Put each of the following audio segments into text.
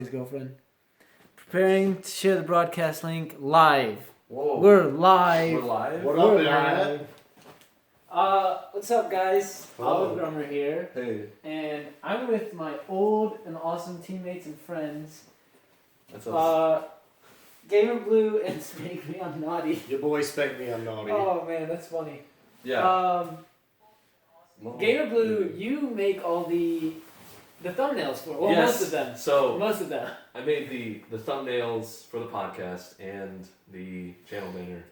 his girlfriend. Preparing to share the broadcast link live. Whoa. We're live. We're live? What We're up, Internet? What's up, guys? Hello. OliveGrummer here. Hey. And I'm with my old and awesome teammates and friends. That's us. Gamer Blue and Spank Me I'm Naughty. Your boy spanked me, I'm naughty. Oh man, that's funny. Yeah. Gamer Blue, you make all the thumbnails for it. Well, Yes. most of them. So Most of them. I made the thumbnails for the podcast and the channel banner.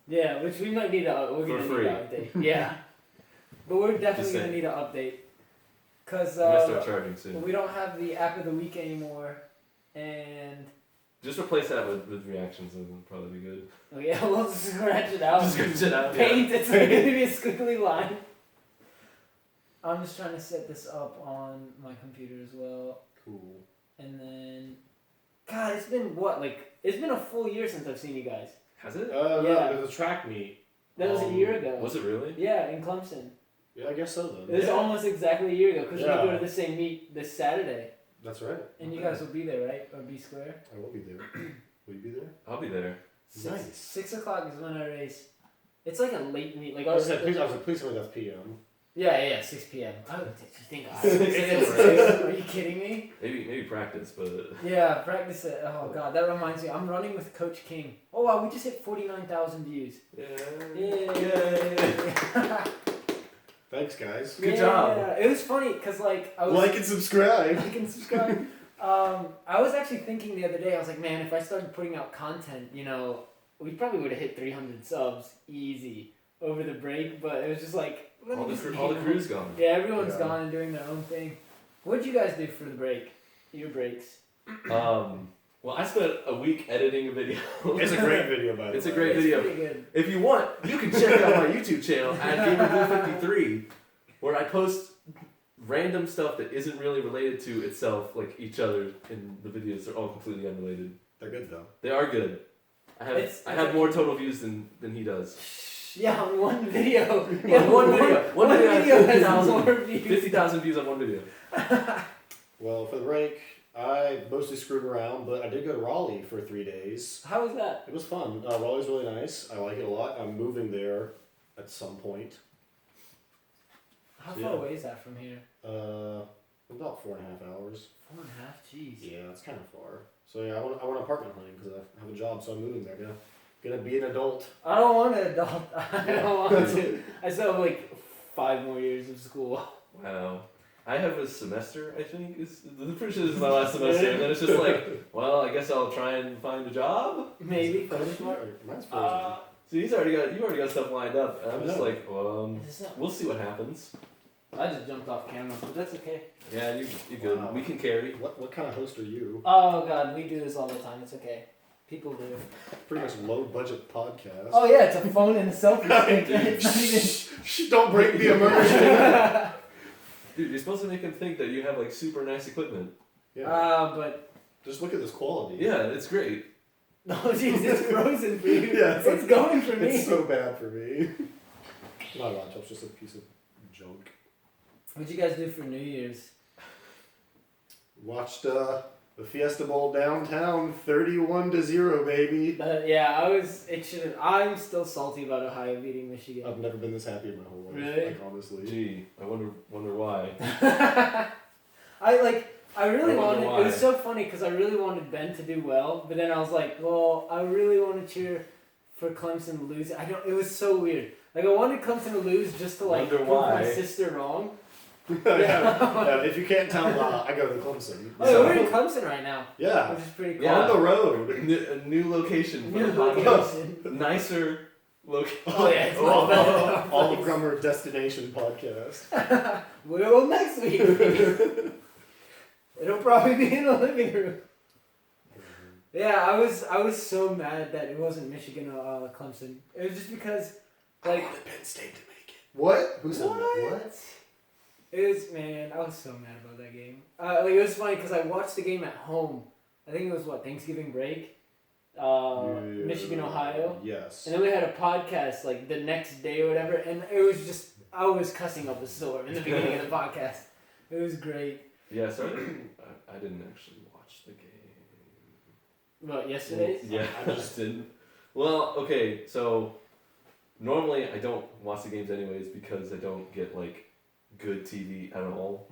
Yeah, which we might need we're For gonna free. need an update. Yeah. But we're definitely Just gonna saying. need an update. Cause I'm gonna start charging soon. we don't have the app of the week anymore, and Just replace that with reactions and it'll probably be good. oh yeah, we'll just scratch it out. Just scratch it out. Paint. It's gonna be a squiggly line. I'm just trying to set this up on my computer as well, Cool. and then, God, it's been what it's been a full year since I've seen you guys. Has it? Yeah. No, there's a track meet. That was a year ago. Was it really? Yeah, in Clemson. Yeah, I guess so then. It was almost exactly a year ago because Yeah. we go to the same meet this Saturday, That's right. and you guys will be there, right? Or B Square. I will be there. Will you be there? I'll be there. Nice. 6 o'clock is when I race. It's like a late meet. Like I was like, please tell me that's PM. Yeah, 6 p.m. I would think I 6 Are you kidding me? Maybe practice, but Yeah, practice it. Oh god, that reminds me. I'm running with Coach King. Oh wow, we just hit 49,000 views. yeah. Yay! Thanks, guys. Good job. It was funny because I was Like and subscribe. like and subscribe. I was actually thinking the other day. I was like, man, if I started putting out content, we probably would have hit 300 subs easy over the break. But it was just like All the crew's gone. Yeah, everyone's Yeah. gone and doing their own thing. What'd you guys do for the break? Your breaks. Well, I spent a week editing a video. It's a great video, by the way. It's a great It's video. pretty good. If you want, you can check out my YouTube channel at GamerBlue53, where I post random stuff that isn't really related to itself, like each other in the videos. They're all completely unrelated. They're good, though. They are good. I have more total views than he does. Yeah, on one video. One video. One video has has 50,000 more views. 50,000 views on one video. Well, for the break, I mostly screwed around, but I did go to Raleigh for 3 days. How was that? It was fun. Raleigh's really nice. I like it a lot. I'm moving there at some point. How far Yeah. away is that from here? About 4.5 hours. 4.5. Jeez. Yeah, it's kind of far. So yeah, I want apartment hunting because I have a job, so I'm moving there. Gonna be an adult. I don't want an adult. I don't want to. I still have 5 more years of school. Wow. I have a semester, I think. I'm pretty sure this is my last semester. And then it's just like, well, I guess I'll try and find a job. Maybe. Mine's frozen. So you already got stuff lined up. And I'm just I know. like, we'll see what happens. I just jumped off camera, but that's okay. Yeah, you good. Wow. We can carry. What kind of host are you? Oh god, we do this all the time. It's okay. People do. Pretty much low budget podcast. Oh yeah, it's a phone and a selfie stick. It's not even. Shh, don't break the immersion. Dude, you're supposed to make them think that you have super nice equipment. Yeah. But Just look at this quality. Yeah, it's great. no, jeez, it's frozen for you. Yeah, it's going for me. It's so bad for me. My laptop's just a piece of junk. What'd you guys do for New Year's? Watched the Fiesta Bowl downtown, 31-0, baby. Yeah, I'm still salty about Ohio beating Michigan. I've never been this happy in my whole life. Really? Honestly. Gee, I wonder why. I really I wonder wanted. why. It was so funny because I really wanted Ben to do well, but then I was like, well, I really want to cheer for Clemson to lose. It was so weird. I wanted Clemson to lose just to Wonder prove why. my sister wrong. Yeah, if you can't tell, I go to Clemson. Oh, we're in Clemson right now, Yeah. which is pretty cool. Yeah. On the road. A new location for New the podcast. location. Nicer location. Oh yeah, it's much better than our place. OliveGrummer Destination Podcast. Well, next week. It'll probably be in the living room. Yeah, I was so mad that it wasn't Michigan or Clemson. It was just because, I wanted Penn State to make it. What? Who said that? What? It was, man, I was so mad about that game. It was funny because I watched the game at home. I think it was Thanksgiving break. Michigan, Ohio. Yes. And then we had a podcast the next day or whatever, and it was just, I was cussing up a storm in the beginning of the podcast. It was great. Yeah, so I didn't actually watch the game. What, yesterday's? Yeah, I just didn't. Well, okay, so normally I don't watch the games anyways because I don't get like good TV at all.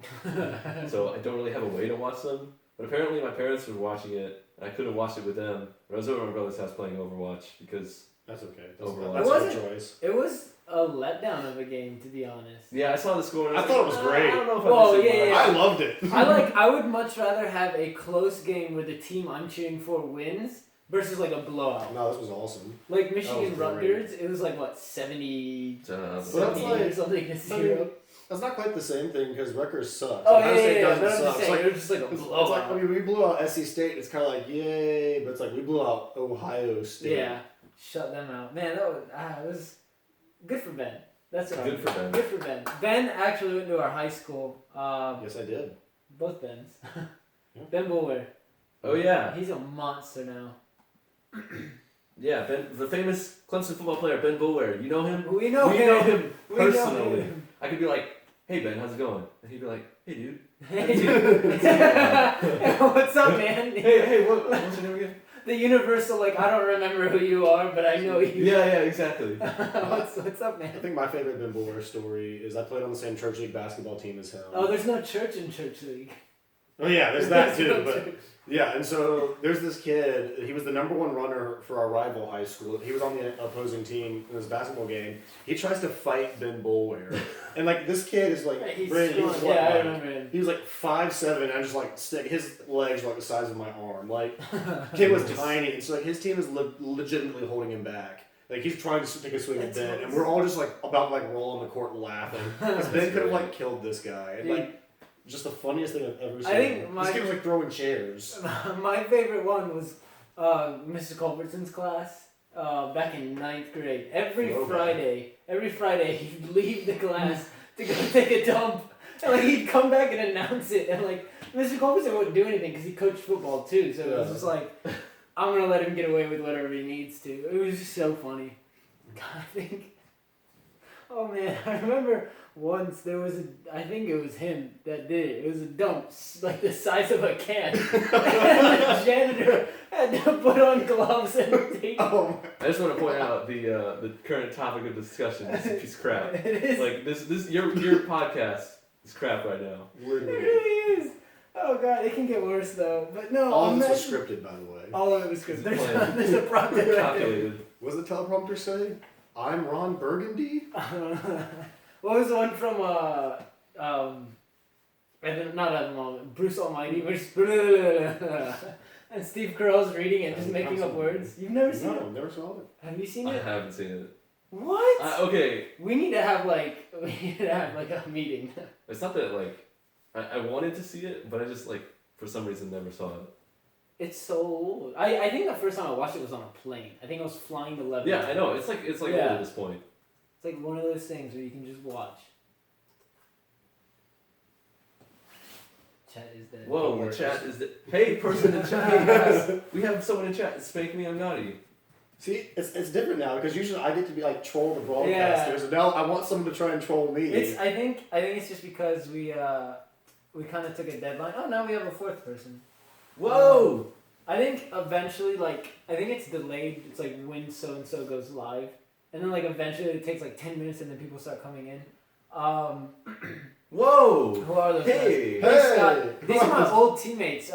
So I don't really have a way to watch them. But apparently my parents were watching it, and I could have watched it with them. But I was over at my brother's house playing Overwatch because That's okay. Overwatch. That's It a good choice. It was a letdown of a game, to be honest. yeah, I saw the score. And I thought it was great. I don't know if Whoa, I'm missing yeah, much." I loved it. I would much rather have a close game where the team I'm cheering for wins versus like a blowout. No, this was awesome. Like Michigan great. Rutgers, it was like what 70, So, 70 like- or something to 0. That's not quite the same thing because Rutgers sucks. Oh Ohio State yeah. doesn't But I'm suck. just saying, it was just like a It's blowout. like, I mean, we blew out SC State. It's kind of like, yay, but it's like we blew out Ohio State. Yeah, shut them out. Man, it was good for Ben. That's what Good for Ben. Good for Ben. Ben actually went to our high school. Yes, I did. Both Bens. Yeah. Ben Buller. Oh yeah, He's a monster now. yeah. Ben, the famous Clemson football player Ben Boulware. You know him? We know We him. know him We know personally. him. I could be like, "Hey Ben, how's it going?" And he'd be like, "Hey dude." What's up, man? Hey, what's your name again? The universal, like, I don't remember who you are, but I know you. Yeah, exactly. what's up, I man? think my favorite Ben Buller story is I played on the same church league basketball team as him. Oh, there's no church in church league. Oh yeah, there's that There's no too. But church. yeah, and so there's this kid. He was the #1 runner for our rival high school. He was on the opposing team in this basketball game. He tries to fight Ben Bullware, and like this kid is like, He's Brandon, he was strong. what, Yeah, I like- remember him. He was like 5'7", and I just like stick. His legs were like the size of my arm. Like kid was tiny, and so like his team is legitimately holding him back. Like he's trying to take a swing at That's Ben, and awesome. we're all just like about to, like roll on the court laughing because Ben could have like killed this guy. And, Dude. like just the funniest thing I've ever seen. I think this kid was like throwing chairs. My favorite one was Mr. Culbertson's class back in 9th grade. Every Throwback. Friday he'd leave the class to go take a dump. And like he'd come back and announce it. And like Mr. Culbertson wouldn't do anything because he coached football too. So it was Yeah. just like, I'm going to let him get away with whatever he needs to. It was just so funny. God, I think... Oh man, I remember once there was I think it was him that did it. It was a dump, like the size of a can. And the janitor had to put on gloves and take Oh I just want to point out the current topic of discussion is a piece of crap. It is. Like this your podcast is crap right now. It literally. really is. Oh god, it can get worse though. But no, All of imagine- this was scripted, by the way. All of it was scripted. There's, Planned. there's a prompt right there. Calculated. What does the teleprompter say? I'm Ron Burgundy. What was the one from not Evan, Bruce Almighty, where it's and Steve Carell's reading and just making up words. You've never seen it? No, never saw it. Have you seen I it? haven't seen it. What? Okay, We need to have like a meeting. it's not that like I wanted to see it, but I just like for some reason never saw it. It's so old. I think the first time I watched it was on a plane. I think I was flying to Lebanon. Yeah, I know. It's like Yeah. old at this point. It's like one of those things where you can just watch. Chat is dead. Whoa, Don't the chat is hey person in chat. Hey guys, we have someone in chat. Spank me, I'm naughty. See, it's different now because usually I get to be like troll the broadcasters, Yeah. and now I want someone to try and troll me. I think it's just because we kind of took a deadline. Oh, now we have a fourth person. Whoa! I think eventually, I think it's delayed. It's like when so and so goes live, and then like eventually it takes like 10 minutes, and then people start coming in. Whoa! Who are those Hey! guys? Hey! Scott. These are my old teammates.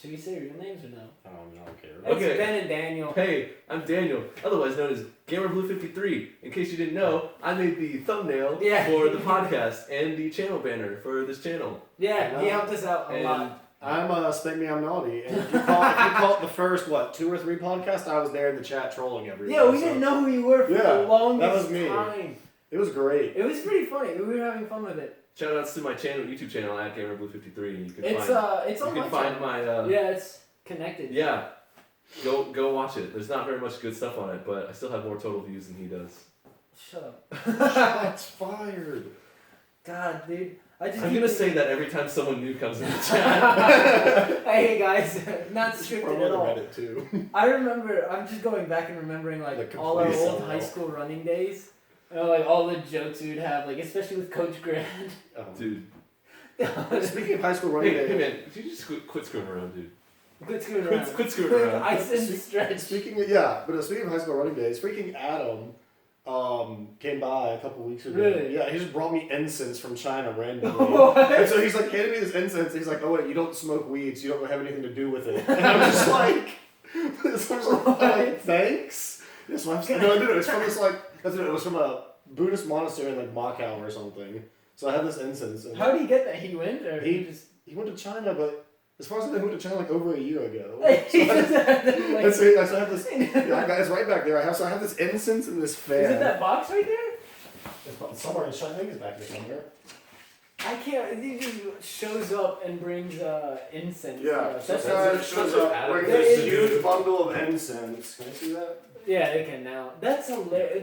Should we say real names or no? I don't care. It's Okay. Ben and Daniel. Hey, I'm Daniel, otherwise known as GamerBlue53. In case you didn't know, I made the thumbnail Yeah. for the podcast and the channel banner for this channel. Yeah, he helped us out a And lot. I'm Spank Me, I'm Naughty, and if you call it the first 2 or 3 podcasts, I was there in the chat trolling everyone. Yeah, we so didn't know who you were for Yeah, the longest that was me. time. It was great. It was pretty funny. We were having fun with it. shout outs to my channel, YouTube channel at GamerBlue53. You can It's find it's you on my can find channel. my Yeah, it's connected. yeah. Go watch it. There's not very much good stuff on it, but I still have more total views than he does. Shut up. Shots fired. God, dude. I just I'm keep gonna say that every time someone new comes in the chat. Hey guys, not It's scripted probably at all. Reddit too. I remember. I'm just going back and remembering like The all our complete old sellout. high school running days. Like all the jokes we would have, like especially with Coach Grant. Dude. Speaking of high school running Hey days, man, if you just quit screwing around, dude. Quit screwing around. Quit screwing around. Ice and stretch. Speaking of high school running days, freaking Adam came by a couple weeks ago. Really? Yeah, he just brought me incense from China randomly. What? And so he's like handing me this incense. He's like, "Oh wait, you don't smoke weed, so you don't have anything to do with it." And I'm just like, "Thanks." Yeah, so I'm no, it's from this it was from a Buddhist monastery in like Macau or something. So I have this incense. And How did he get that? He went or he went to China, but as far as I know, he went to China like over a year ago. He just had them, like, So I have this. It's right back there. I have this incense and this fan. is it that box right there? It's somewhere in China. I think it's back there somewhere. I can't. He just shows up and brings incense. Yeah, That's this so- guy so- shows so up Adam with There this is- huge bundle of incense. Can I see that? yeah, they can now. That's hilarious.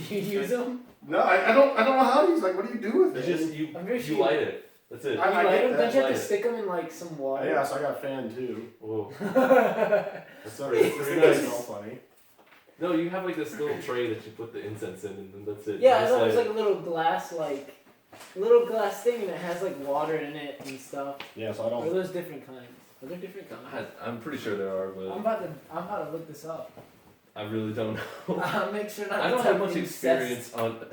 Do you use them? No, I don't know how to use. Like, what do you do with it? I'm very You sure. light it. That's it. I You light get them? that. Don't you have Light to it. stick them in like some water? Yeah, so I got a fan too. Whoa. That's all funny. No, you have like this little tray that you put the incense in, and then that's it. Yeah, I You just thought it was light like a little glass, thing, and it has like water in it and stuff. Yeah, so I Or are don't. those different kinds? Are there different kinds? I'm pretty sure there are, but I'm about to look this up. I really don't know. I'll make sure not. I to don't have type much incest. experience on.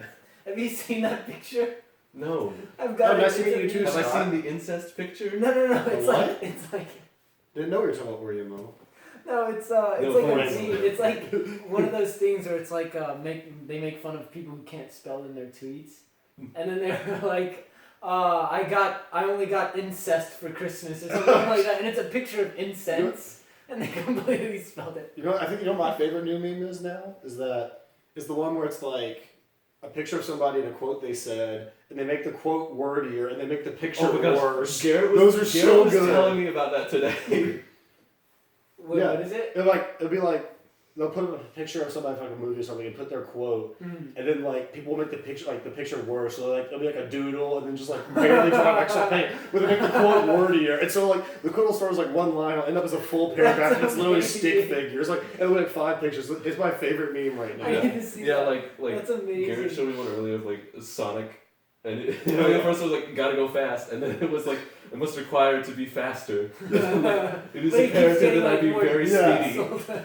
Have you seen that picture? No. I've got Oh, it. nice to It's meet a you too, meme. Have I Scott. seen the incest picture? No. The It's what? like Didn't know what you were talking about, were you, Mo? no. It's No, like a thanks. meme. It's like one of those things where it's like they make fun of people who can't spell in their tweets, and then they're like, I only got incest for Christmas or something like that, and it's a picture of incense, and they completely spelled it. I think my favorite new meme is now is the one where it's like a picture of somebody and a quote they said, and they make the quote wordier and they make the picture Oh my gosh. worse. Garrett Those are Garrett so was good. telling me about that today. Wait, Yeah. what is it? It'll be like they'll put up a picture of somebody from a movie or something and put their quote, Mm. and then like people will make the picture worse. So like it'll be like a doodle and then just like barely draw extra paint, but they make the quote wordier. And so like the quote will start as like one line, it'll end up as a full paragraph, and it's literally stick amazing. figures. Like it'll be like 5 pictures. It's my favorite meme right now. I need to see Yeah, that. like That's amazing. Garrett showed me one earlier of like Sonic, and at first it was like gotta go fast, and then it was like it must require to be faster. It is But he keeps imperative getting, that I like, be more very Yeah. speedy.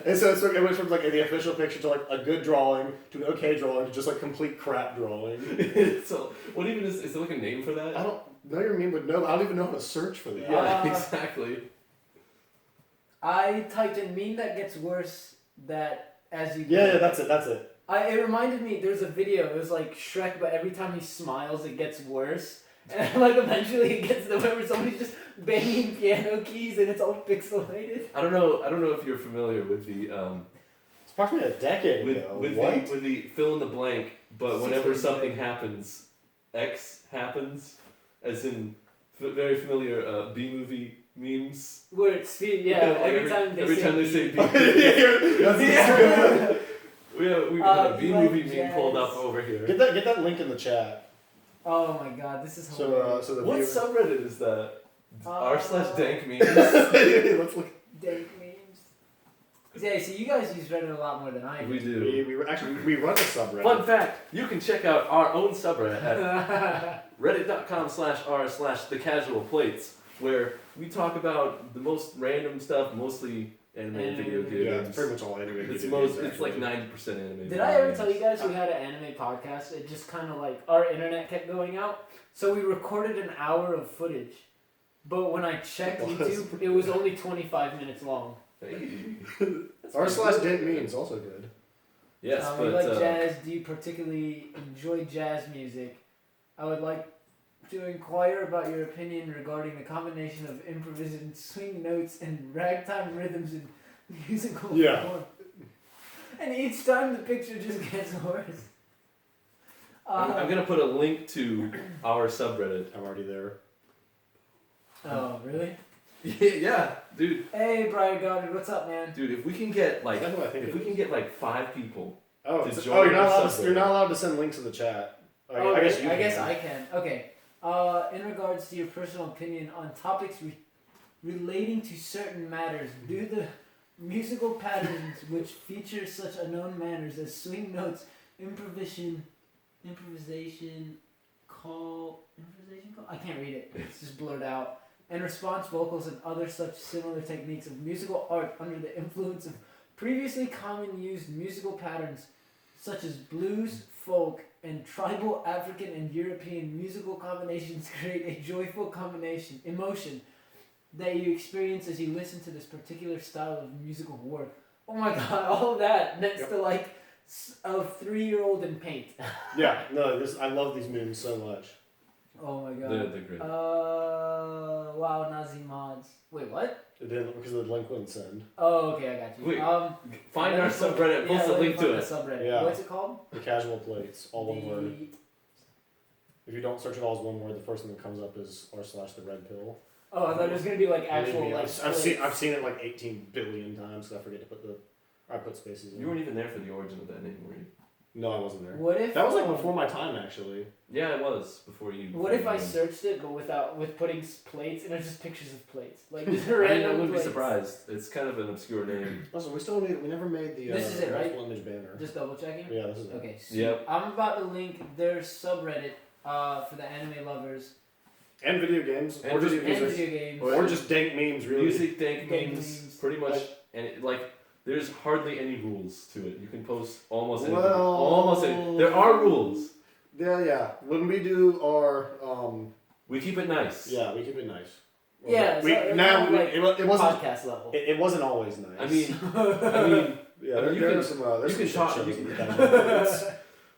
And so it went from like the official picture to like a good drawing to an okay drawing to just like complete crap drawing. So what even is there like a name for that? I don't know your meme, but no, I don't even know how to search for that. Yeah, Uh, exactly. I typed in meme that gets worse that as you Yeah, that's it. it reminded me there's a video, it was like Shrek, but every time he smiles it gets worse. And like eventually it gets to the point where somebody's just banging piano keys and it's all pixelated. I don't know if you're familiar with the It's approximately a decade ago. with What? the fill in the blank, but whenever 6.3. something happens, X happens, as in very familiar B movie memes. Where it's every time they say B. Yeah. We have a B you like movie meme pulled jazz. up over here. Get that link in the chat. Oh my god, this is So hilarious. so the What viewers- subreddit is that? r/dank memes. Let's look. Dank memes. Yeah, so you guys use Reddit a lot more than I do. We do. We run a subreddit. Fun fact: you can check out our own subreddit at reddit.com/r/thecasualplates, where we talk about the most random stuff, mostly anime and video games. Yeah, it's pretty much all anime. It's video most. games, It's like actually. 90% anime. Did I ever tell you guys we had an anime podcast? It just kind of like, our internet kept going out. So we recorded an hour of footage. But when I checked YouTube, it was only 25 minutes long. Hey. r/dank memes also good. Yes, You but like jazz? Do you particularly enjoy jazz music? I would like to inquire about your opinion regarding the combination of improvisation, swing notes, and ragtime rhythms in musical Yeah. form. And each time the picture just gets worse. I'm gonna put a link to our subreddit. I'm already there. Oh, really? Yeah, dude. Hey, Brian Goddard, what's up, man? Dude, if we can get like, Is that who I think if it we can is? get like 5 people. Oh, to it's- join oh, you're our not allowed. subreddit. You're not allowed to send links in the chat. Oh, Oh, I guess you. I guess can. I can. Okay. In regards to your personal opinion on topics relating to certain matters, do the musical patterns which feature such unknown manners as swing notes, improvisation call. I can't read it. It's just blurred out. and response vocals and other such similar techniques of musical art under the influence of previously common used musical patterns such as blues, folk, and tribal African and European musical combinations create a joyful emotion that you experience as you listen to this particular style of musical work. Oh my god, all of that next to like a 3-year-old in paint. Yeah, no, I love these memes so much. Oh my god. They're great. Wow, Nazi mods. Wait, what? It didn't because the link wouldn't send. Oh, okay, I got you. Wait, find our subreddit, post a link to it. Subreddit. Yeah. What's it called? The casual plates, all one word. If you don't search it all as one word, the first thing that comes up is r/the red pill. Oh, I thought it was gonna be like actual Believe me, like. I've seen it like 18 billion times because I forget to put I put spaces in. You weren't even there for the origin of that name, were you? No, I wasn't there. What if That was like before my time, actually. Yeah, it was before you. What if I searched it, but with putting plates, and it's just pictures of plates, like just I mean, random I wouldn't plates. be surprised. It's kind of an obscure name. Also, we never made the This is it, right? image banner. Just double checking. Yeah, this is it. Okay. So Yep. I'm about to link their subreddit for the anime lovers And video games, And or just video and music, video games. or just dank memes, really. Music, dank Dank memes, memes. pretty much, Like- and there's hardly any rules to it. You can post almost anything. Well- Almost anything. There are rules. Yeah. When we do our, We keep it nice. yeah, we keep it nice. Yeah, so it's now kind of like it wasn't. podcast level. It wasn't always nice. I mean, yeah, I mean, you there can- are some. There's you some can shit talk- shows you in the can- casual plates,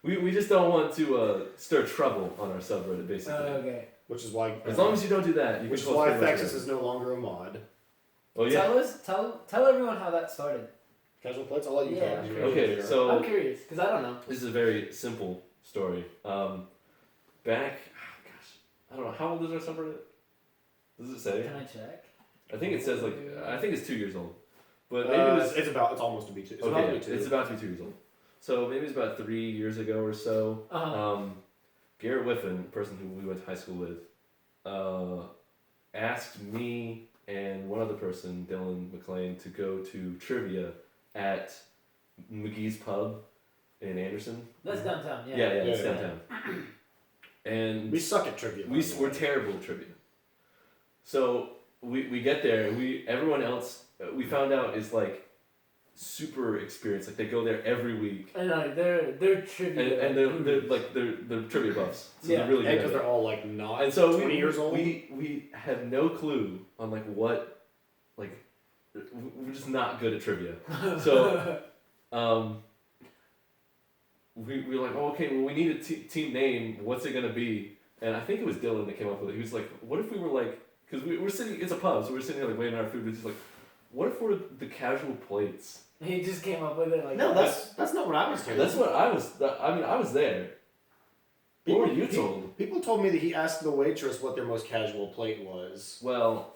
we just don't want to stir trouble on our subreddit, basically. Okay. which is why. As long as you don't do that, you which is can post why pretty much Thexus anything. is no longer a mod. Oh yeah. Tell everyone how that started. Casual plates. I'll let you Yeah. talk. Okay, so I'm curious because I don't know. this is a very simple story. Gosh, I don't know. How old is our subreddit? Does it say? Can I check? I think it says I think it's 2 years old. But maybe it was. it's almost to be 2. It's about to Okay, be 2. it's about to be 2 years old. So maybe it's about 3 years ago or so. Garrett Whiffen, the person who we went to high school with, asked me and one other person, Dylan McLean, to go to trivia at McGee's Pub in Anderson. That's downtown. Yeah. Yeah, it's Yeah. downtown. And We suck at trivia. we're terrible at trivia. So we get there and everyone else we found out is like super experienced. Like they go there every week. And they're trivia. And they're trivia buffs. So Yeah. they're really good. because at they're it. all like not And so 20 years old. We have no clue on like what like we're just not good at trivia. So we were like, oh, okay, well, we need a team name. What's it gonna be? And I think it was Dylan that came up with it. He was like, what if we were like, because we're sitting, it's a pub, so we're sitting there like waiting on our food. We're just like, what if we're the casual plates? He just came up with it like. No, that's not what I was told. That's what I was. I mean, I was there. What were you told? People told me that he asked the waitress what their most casual plate was. Well,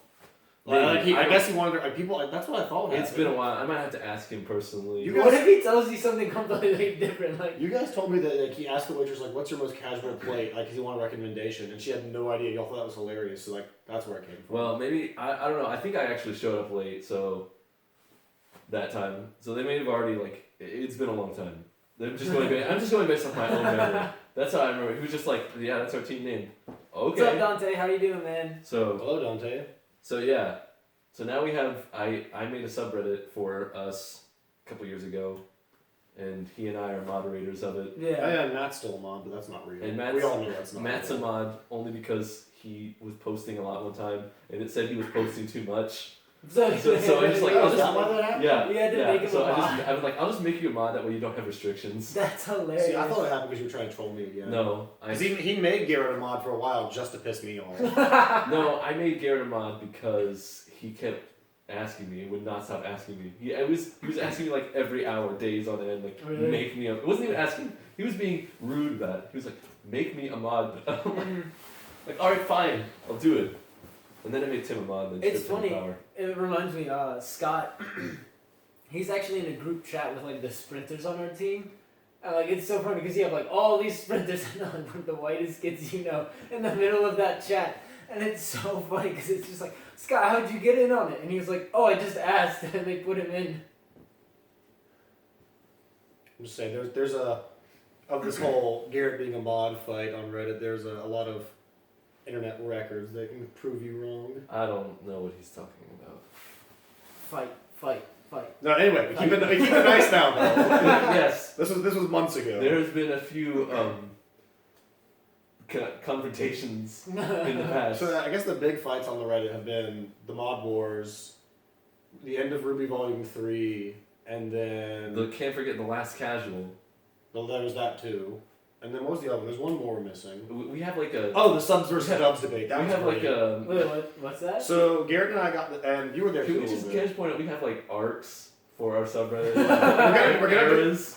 I guess he wanted people. That's what I thought. It's been a while. I might have to ask him personally. You What if he tells you something completely different? Like. You guys told me that like, he asked the waitress like, "What's your most casual plate?" Like, 'cause he wanted a recommendation, and she had no idea. Y'all thought that was hilarious, so like that's where it came from. Well, maybe I don't know. I think I actually showed up late, so that time. So they may have already like it's been a long time. I'm just going based off my own memory. That's how I remember. He was just like, yeah, that's our team name. What's up, Okay. Dante? How you doing, man? So Hello, Dante. so yeah. So now we have I made a subreddit for us a couple years ago, and he and I are moderators of it. Yeah. Yeah, Matt's still a mod, but that's not real. And we all knew that's not Matt's real. a mod only because he was posting a lot one time, and it said he was posting too much. So I just like Oh, I'll is just that why that happened? yeah We had to make him so a mod. I was like I'll just make you a mod that way you don't have restrictions. That's hilarious. See, I thought it happened because you were trying to troll me again. No, Because he made Garrett a mod for a while just to piss me off. no, I made Garrett a mod because he kept asking me and would not stop asking me. He was asking me like every hour, days on end, like Really? make me a. It wasn't even asking. He was being rude about it. He was like, make me a mod. Like, all right, fine, I'll do it. And then I made Tim a mod. And then It's stripped him of funny. power. It reminds me, Scott. He's actually in a group chat with like the sprinters on our team. And like it's so funny because you have like all these sprinters and like one of the whitest kids you know in the middle of that chat, and it's so funny because it's just like, Scott, how'd you get in on it? And he was like, oh, I just asked, and they put him in. I'm just saying, there's of this whole Garrett being a mod fight on Reddit. There's a lot of internet records that can prove you wrong. I don't know what he's talking about. Fight. No, anyway, we keep it nice now, though. Yes. This was months ago. There's been a few confrontations in the past. So I guess the big fights on the Reddit have been the Mod Wars, the end of Ruby Volume 3, and then... Can't forget the Last Casual. Well, there was that too. And then what was the other one? There's one more we're missing. We have like a... Oh, the subs versus dubs debate. That we was have great. like a... Wait, what's that? So Garrett and I got and you were there Can too. we just point out we have like arcs for our subreddit?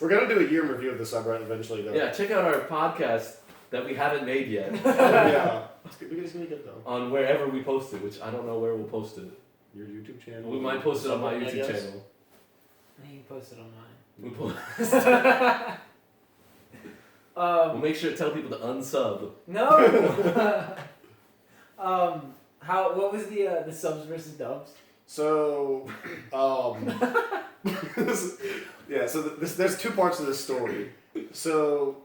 We're gonna do a year review of the subreddit eventually, though. Yeah, check out our podcast that we haven't made yet Yeah. It's gonna be good though. on wherever we post it, which I don't know where we'll post it. Your YouTube channel. We might post it on my Subreddit, I YouTube guess. channel. You can post it on mine. We post. Um, We'll make sure to tell people to unsub. no. What was the subs versus dubs? So, there's two parts to this story. So,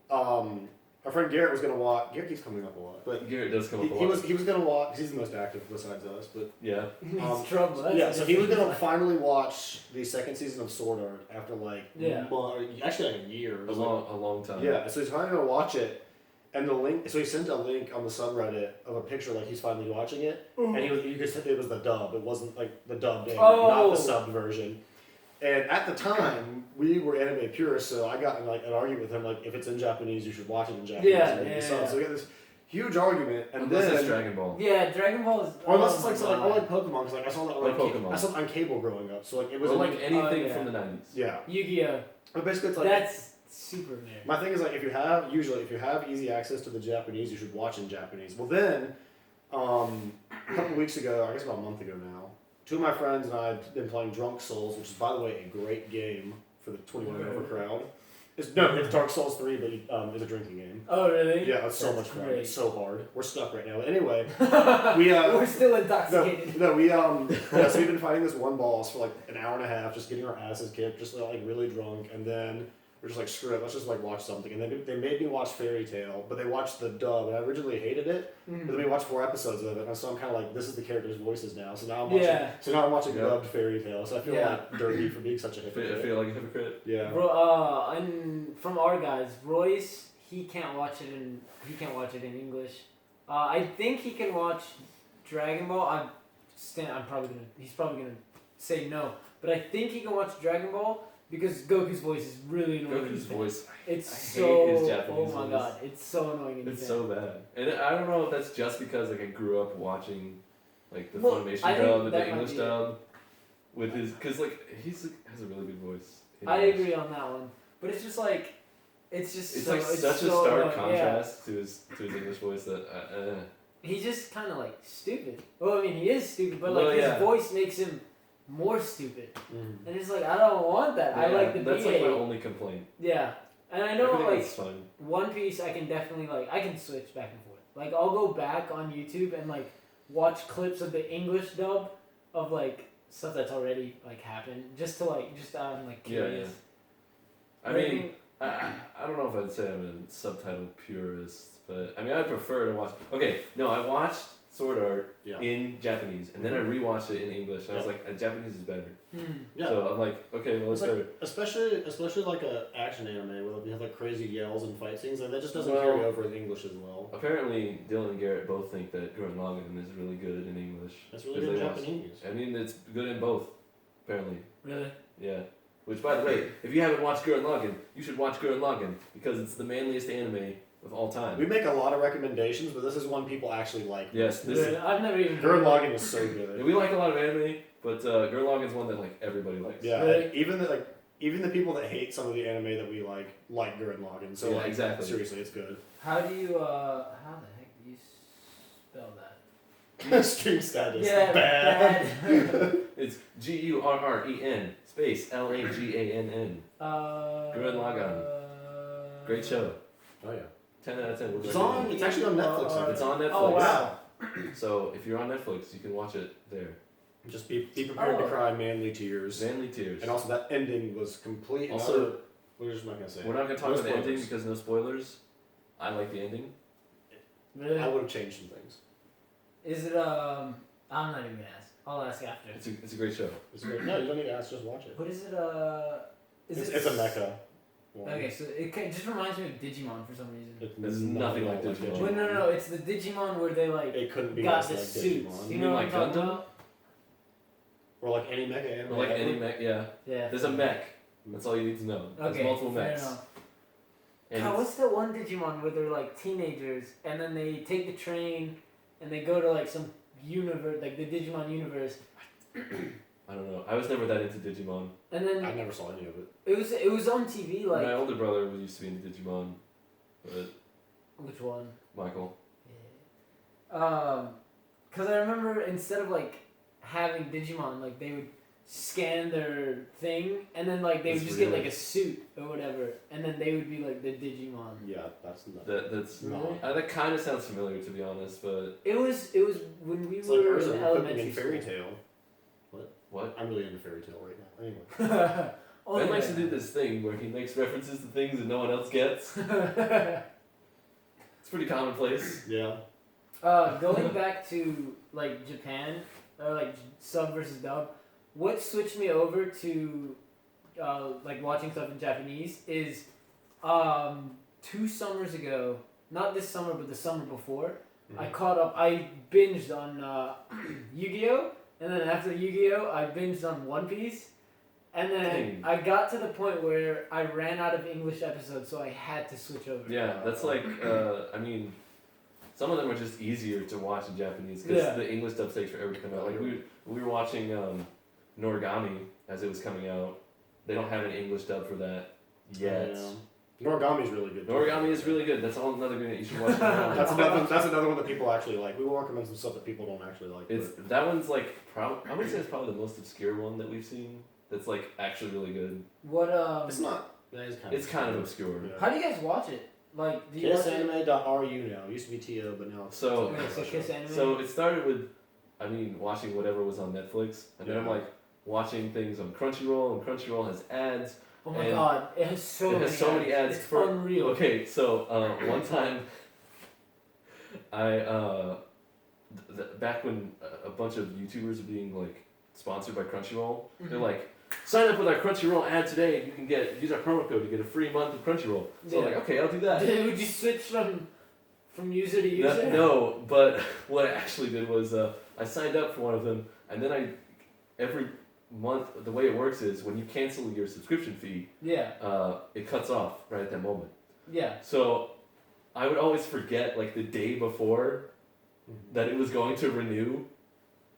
our friend Garrett was gonna watch. Garrett keeps coming up a lot, but Garrett does come up a he lot. was gonna watch. He's the most active besides us, but Yeah. It's trouble. That's yeah. So he was different. gonna finally watch the second season of Sword Art after like Yeah. actually like a year. It A was long time. Yeah, so he's finally gonna watch it, and the link. So he sent a link on the subreddit of a picture like he's finally watching it, and you could say it was the dub. It wasn't like the dubbed anime, not the subbed version. And at the time, we were anime purists, so I got in like an argument with him like, if it's in Japanese, you should watch it in Japanese. Yeah, and read the subs. yeah. So we got this huge argument, and Unless then it's Dragon Ball. Yeah, Dragon Ball is. or unless it's oh like my so like God. or like Pokemon, because like I saw that on Like like, Pokemon. I saw it on cable growing up, so like it was Or a- like anything yeah. from the 90s. yeah. Yu-Gi-Oh. But basically, it's like That's super nerd. my thing is like if you have easy access to the Japanese, you should watch in Japanese. Well then, a couple of weeks ago, I guess about a month ago now, two of my friends and I had been playing Drunk Souls, which is by the way a great game for the 21 and over crowd. It's Dark Souls 3, but it's a drinking game. Oh really? Yeah, it's so That's much fun. great. It's so hard. We're stuck right now. But anyway, we We're still intoxicated. so we've been fighting this one boss for like an hour and a half, just getting our asses kicked, just like really drunk, and then we're just like, screw it, let's just like watch something. And then they made me watch Fairy Tail, but they watched the dub, and I originally hated it, but then we watched 4 episodes of it, and so I'm kind of like, this is the characters' voices now. So now I'm watching Yeah. dubbed Fairy Tale. So I feel Yeah. like dirty for being such a I hypocrite. feel like a hypocrite. Yeah. And from our guys, Royce, he can't watch it in English. I think he can watch Dragon Ball. He's probably gonna say no, but I think he can watch Dragon Ball because Goku's voice is really annoying. Goku's voice. It's I so. hate his Japanese oh my voice. god, it's so annoying. And It's sad. so bad. And I don't know if that's just because like I grew up watching like the Well, Funimation I think dub and that the might English be it. dub with his because like has a really good voice. in I English. agree on that one, but it's just like, it's It's so, like it's such a so stark annoying. Yeah. contrast to his English voice that He's just kind of like stupid. Well, I mean, he is stupid, but Well, like yeah. his voice makes him more stupid. Mm. And it's like, I don't want that. I yeah, like the that's BA. like my only complaint. Yeah. And I know Everything like is fun. One Piece, I can definitely I can switch back and forth. Like I'll go back on YouTube and like watch clips of the English dub of like stuff that's already like happened, just I'm like curious. I mean, I don't know if I'd say I'm a subtitle purist, but I mean, I prefer to watch. Okay, no, I watched Sword Art Yeah. in Japanese, and then I rewatched it in English, and I was like, Japanese is better. Yeah. So I'm like, okay, well, it's It's better. like, especially like a action anime where you have like crazy yells and fight scenes, like that just doesn't Well- carry over in English as well. Apparently, Dylan and Garrett both think that Gurren Lagann is really good in English. That's really because good in they watch- Japanese. I mean, it's good in both, apparently. Really? Yeah. Which, by the way, if you haven't watched Gurren Lagann, you should watch Gurren Lagann because it's the manliest anime of all time. We make a lot of recommendations, but this is one people actually like. Yes, this is. Really? I've never even. Gurren heard of Lagann is so good. We like a lot of anime, but Gurren Lagann's one that like everybody likes. Yeah, Really? even the people that hate some of the anime that we like Gurren Lagann. So Yeah, like, exactly. seriously, it's good. it. How the heck do you spell that? Stream status. Yeah, Bad. It's Gurren space Lagann. Gurren Lagann. Great show. Oh yeah. 10 out of 10. Would It's recommend on. it. It's actually on Netflix. I think. It's on Netflix. Oh wow. So if you're on Netflix, you can watch it there. Just be prepared to Oh. cry manly tears. Manly Tears. And also that ending was complete. and Also- utter- we're just not gonna say. We're not gonna talk No about the ending spoilers. because no spoilers. I like the ending. Really? I would have changed some things. Is it I'm not even gonna ask. I'll ask after. It's a great show. It's great. No, you don't need to ask. Just watch it. What is it? It's a mecha. One. Okay, so it just reminds me of Digimon for some reason. There's nothing like Digimon. Wait, no, it's the Digimon where they like It couldn't be got less the like suits. Digimon. You know what I'm like talking Gundam? about? Or like any mecha anime. Or like any mech, yeah. Yeah. There's a mech. That's all you need to know. There's Okay, multiple fair mechs. enough. And God, what's that one Digimon where they're like teenagers and then they take the train and they go to like some universe, like the Digimon universe, I don't know. I was never that into Digimon. and then I never saw any of it. it was on TV like My older brother used to be into Digimon, but which one? Michael. Yeah. Cause I remember instead of like having Digimon, like they would scan their thing and then like they would That's just really- get like a suit or whatever, and then they would be like the Digimon. Yeah, that's not. That's Really? that kind of sounds familiar, to be honest, but It was when we It's like were Urza in put me elementary in Fairy school. Tail. what? I'm really into Fairy Tail right now. Anyway. Only Ben likes to right do now. this thing where he makes references to things that no one else gets. It's pretty commonplace. Yeah. Going back to like Japan or like sub versus dub, what switched me over to like watching stuff in Japanese is 2 summers ago, not this summer but the summer before, I caught up. I binged on Yu-Gi-Oh, and then after Yu-Gi-Oh, I binged on One Piece. And then Dang. I got to the point where I ran out of English episodes, so I had to switch over. Yeah, that's like, I mean, some of them are just easier to watch in Japanese because Yeah. the English dub takes forever to come out. Like we were watching Noragami as it was coming out. They don't have an English dub for that yet. Noragami's really good. Noragami is really good. That's all another game that you should watch. That's another one that people actually like. We will recommend some stuff that people don't actually like. It's that one's like I would say it's probably the most obscure one that we've seen. That's like actually really good. What it's not. It's kind of obscure. Yeah. How do you guys watch it? Like, do you watch it? KissAnime.ru now. It used to be TO, but now it's So- Wait, so Kiss Anime? So it started with, I mean, watching whatever was on Netflix, and then I'm Yeah. like watching things on Crunchyroll, and Crunchyroll has ads. Oh my and god, it has so it many has so many ads It's for- unreal. Okay, so one time, I back when a bunch of YouTubers were being like sponsored by Crunchyroll, they're like, sign up with our Crunchyroll ad today, and you can use our promo code to get a free month of Crunchyroll. So I'm Yeah. like, okay, I'll do that. Would you switch from user to user? No, but what I actually did was I signed up for one of them, and then every month, the way it works is when you cancel your subscription fee, Yeah, it cuts off right at that moment. yeah. So I would always forget like the day before that it was going to renew,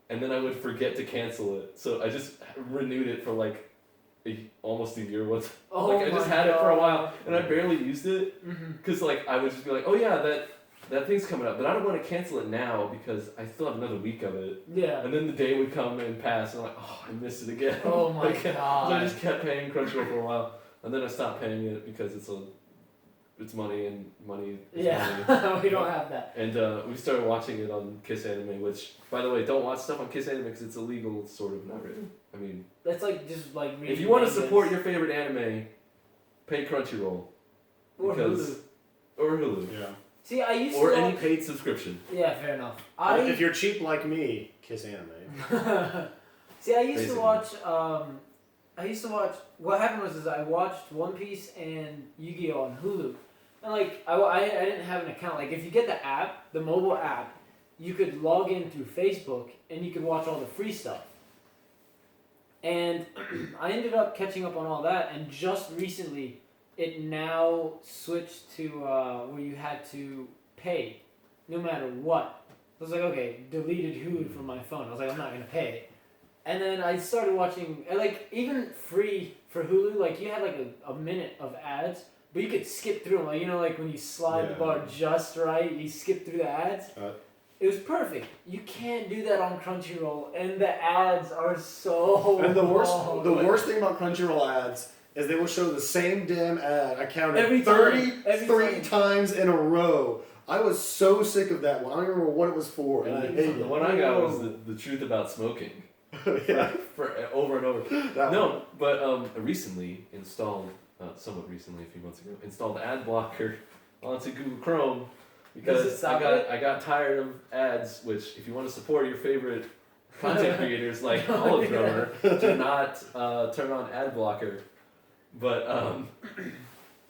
and then I would forget to cancel it. So I just renewed it for like almost a year worth. Oh Like I just my had it for a God. while, and I barely used it. Mm-hmm. Because like I would just be like, oh yeah, that thing's coming up, but I don't want to cancel it now because I still have another week of it. Yeah. And then the day would come and pass, and I'm like, oh, I missed it again. Oh my Like, So I god. just kept paying Crunchyroll for a while, and then I stopped paying it because it's money, and money is money. Yeah, we don't have that. And we started watching it on Kiss Anime, which, by the way, don't watch stuff on Kiss Anime because it's illegal, sort of, not really. I mean, That's like just like reading if you want to mangas. support your favorite anime, pay Crunchyroll. or because- Hulu. Or Hulu. Yeah. See, I used Or to any watch. paid subscription. Yeah, fair enough. If you're cheap like me, Kiss Anime. See, I used Basically. to watch. What happened was I watched One Piece and Yu-Gi-Oh on Hulu, and like I didn't have an account. Like if you get the app, the mobile app, you could log in through Facebook and you could watch all the free stuff. And I ended up catching up on all that, and just recently, it now switched to where you had to pay, no matter what. I was like, okay, deleted Hulu from my phone. I was like, I'm not gonna pay. And then I started watching, like, even free for Hulu, like, you had like a minute of ads, but you could skip through them. Like, you know, like when you slide the Yeah. bar just right, you skip through the ads. It was perfect. You can't do that on Crunchyroll, and the ads are so And the long. worst thing about Crunchyroll ads is they will show the same damn ad. I counted Every time. 33 Every times in a row. I was so sick of that one. I don't remember what it was for. And I hated The it. one I got was the truth about smoking. Yeah. For over and over. That No, one. but recently installed, somewhat recently, a few months ago, installed ad blocker onto Google Chrome, because stop it? I got tired of ads. Which, if you want to support your favorite content creators like OliveGrummer, do not turn on ad blocker. But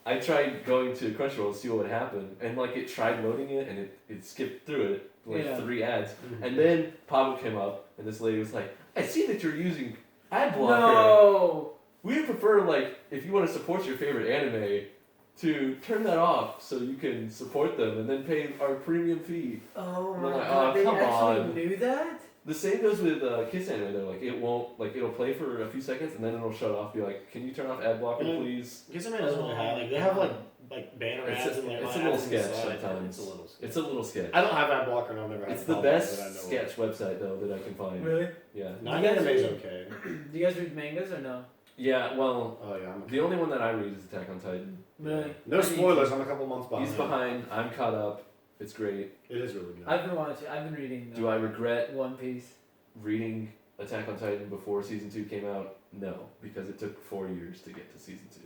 I tried going to Crunchyroll to see what would happen, and like it tried loading it, and it skipped through it like 3 ads, and then Pablo came up, and this lady was like, "I see that you're using ad blocker. No. We prefer like if you want to support your favorite anime, to turn that off so you can support them and then pay our premium fee." Oh And my I'm like, god, "Oh, they come actually on." knew that? The same goes with Kiss Anime. They're like, it won't, like, it'll play for a few seconds and then it'll shut off. Be like, "Can you turn off ad blocker, please?" Kiss Anime doesn't really have, like, they have, like banner It's ads a- and, like, it's a ads little on the sketch side. sometimes. It's a little sketch. It's a little sketch. I don't have ad blocker and I've never had It's a the problem with best it, I know. sketch website though that I can find. Really? Yeah. Nine You guys Anime's read- okay. Do you guys read mangas or no? Yeah. Well, Oh yeah, I'm the only one that I read is Attack on Titan. Really? No spoilers, I'm a couple months behind. He's behind. I'm caught up. It's great. It is really good. I've been reading Do I regret One Piece. reading Attack on Titan before season 2 came out? No, because it took 4 years to get to season 2.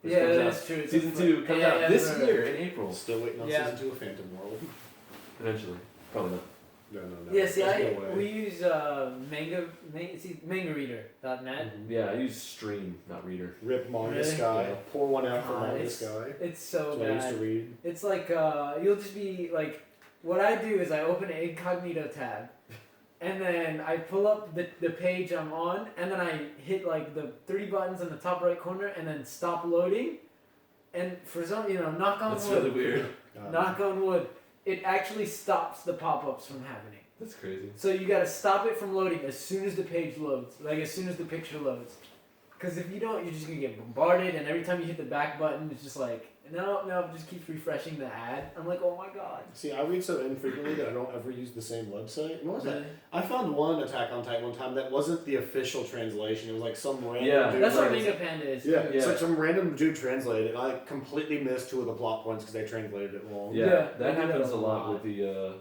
Which Yeah, comes out- that's true. It's Season 2 comes out this year in April. Still waiting on Yeah. season 2 of Phantom World. Eventually, probably not. No. Yeah, see, There's no way. we use mangareader.net. Yeah, I use Stream, not Reader. Rip Manga Really? Sky. Yeah. Pour one out for God, Manga it's- Sky. It's so That's what I used to bad. read. It's like you'll just be like, what I do is I open an incognito tab, and then I pull up the page I'm on, and then I hit like the 3 buttons in the top right corner, and then stop loading. And for some, knock on That's wood. really weird. Knock on wood. It actually stops the pop-ups from happening. That's crazy. So you gotta stop it from loading as soon as the page loads, like as soon as the picture loads. Because if you don't, you're just gonna get bombarded, and every time you hit the back button, it's just like, no, it just keeps refreshing the ad. I'm like, oh my god. See, I read so infrequently that I don't ever use the same website. What was that? Really? I found one Attack on Titan one time that wasn't the official translation. It was like some random Yeah. dude. That's what trans- Manga Panda is. Yeah, too. it's Yeah. like some random dude translated it, and I completely missed 2 of the plot points because they translated it wrong. Yeah, Yeah, that they do happens that a a lot lot. with the,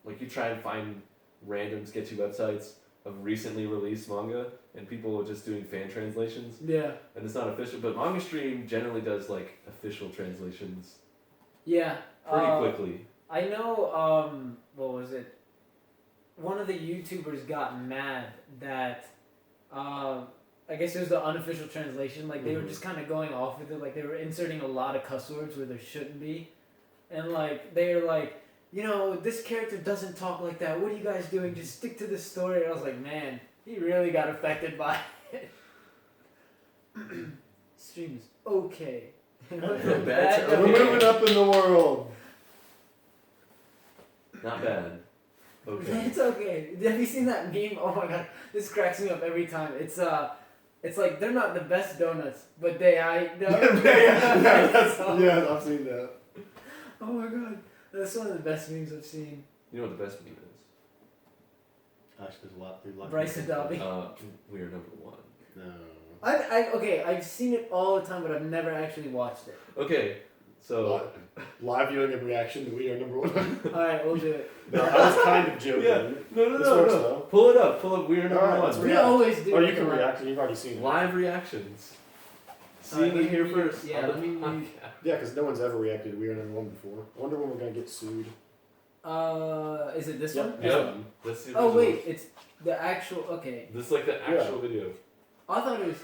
like you try and find random sketchy websites of recently released manga, and people are just doing fan translations, Yeah. and it's not official. But Manga Stream generally does like official translations Yeah. pretty quickly. I know, what was it? One of the YouTubers got mad that, I guess it was the unofficial translation. Like, they were just kind of going off with it. Like, they were inserting a lot of cuss words where there shouldn't be. And, like, they're like, this character doesn't talk like that. What are you guys doing? Just stick to the story. And I was like, man, he really got affected by it. Stream is okay. From bad to We're okay. moving up in the world. Not bad. Okay. It's okay. Have you seen that meme? Oh my god, this cracks me up every time. It's like they're not the best donuts, but Yeah, I've seen that. Oh my god, that's one of the best memes I've seen. You know what the best meme is? Actually, there's a lot. Bryce Adabi. We are number 1. No. I've seen it all the time, but I've never actually watched it. Okay, so Live viewing and reaction to We Are Number 1. All right, we'll do it. No, I was kind of joking. yeah, no, This works, no. though. Pull it up. We are number Alright, let's 1. We react. always do. Oh, it. you can react, and you've already seen it. Live reactions. Alright, Seeing let it here me- first. yeah, on the let me- podcast. Yeah, because no one's ever reacted to We Are Number 1 before. I wonder when we're going to get sued. Is it this Yep. one? Yeah. Let's see. the Oh original. wait, it's the actual. Okay, This is like the actual video. I thought it was.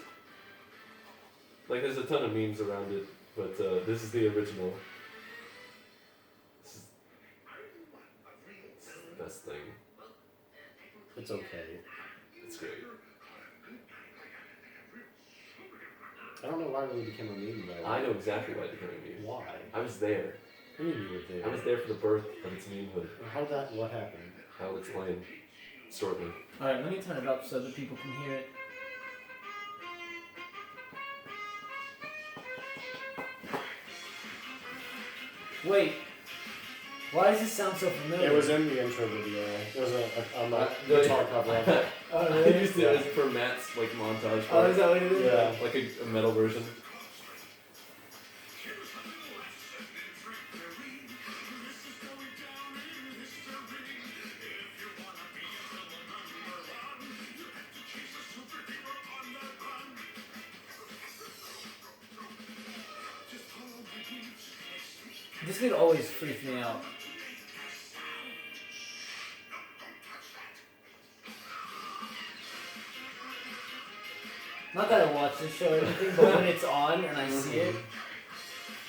Like there's a ton of memes around it, but this is the original. This is the best thing. It's okay. It's great. I don't know why it really became a meme, though. I know exactly why it became a meme. Why? I was there. I mean, you were there. I was there for the birth of its memehood. What happened? I'll explain shortly. All right, let me turn it up so that people can hear it. Wait, why does this sound so familiar? It was in the intro video. There was a No, guitar cover of it. Oh, I really? used it as for Matt's like montage Oh, part. is that what it is? Yeah. Like a metal version. This kid always freaks me out. Not that I watch this show or anything, but when it's on and I see it.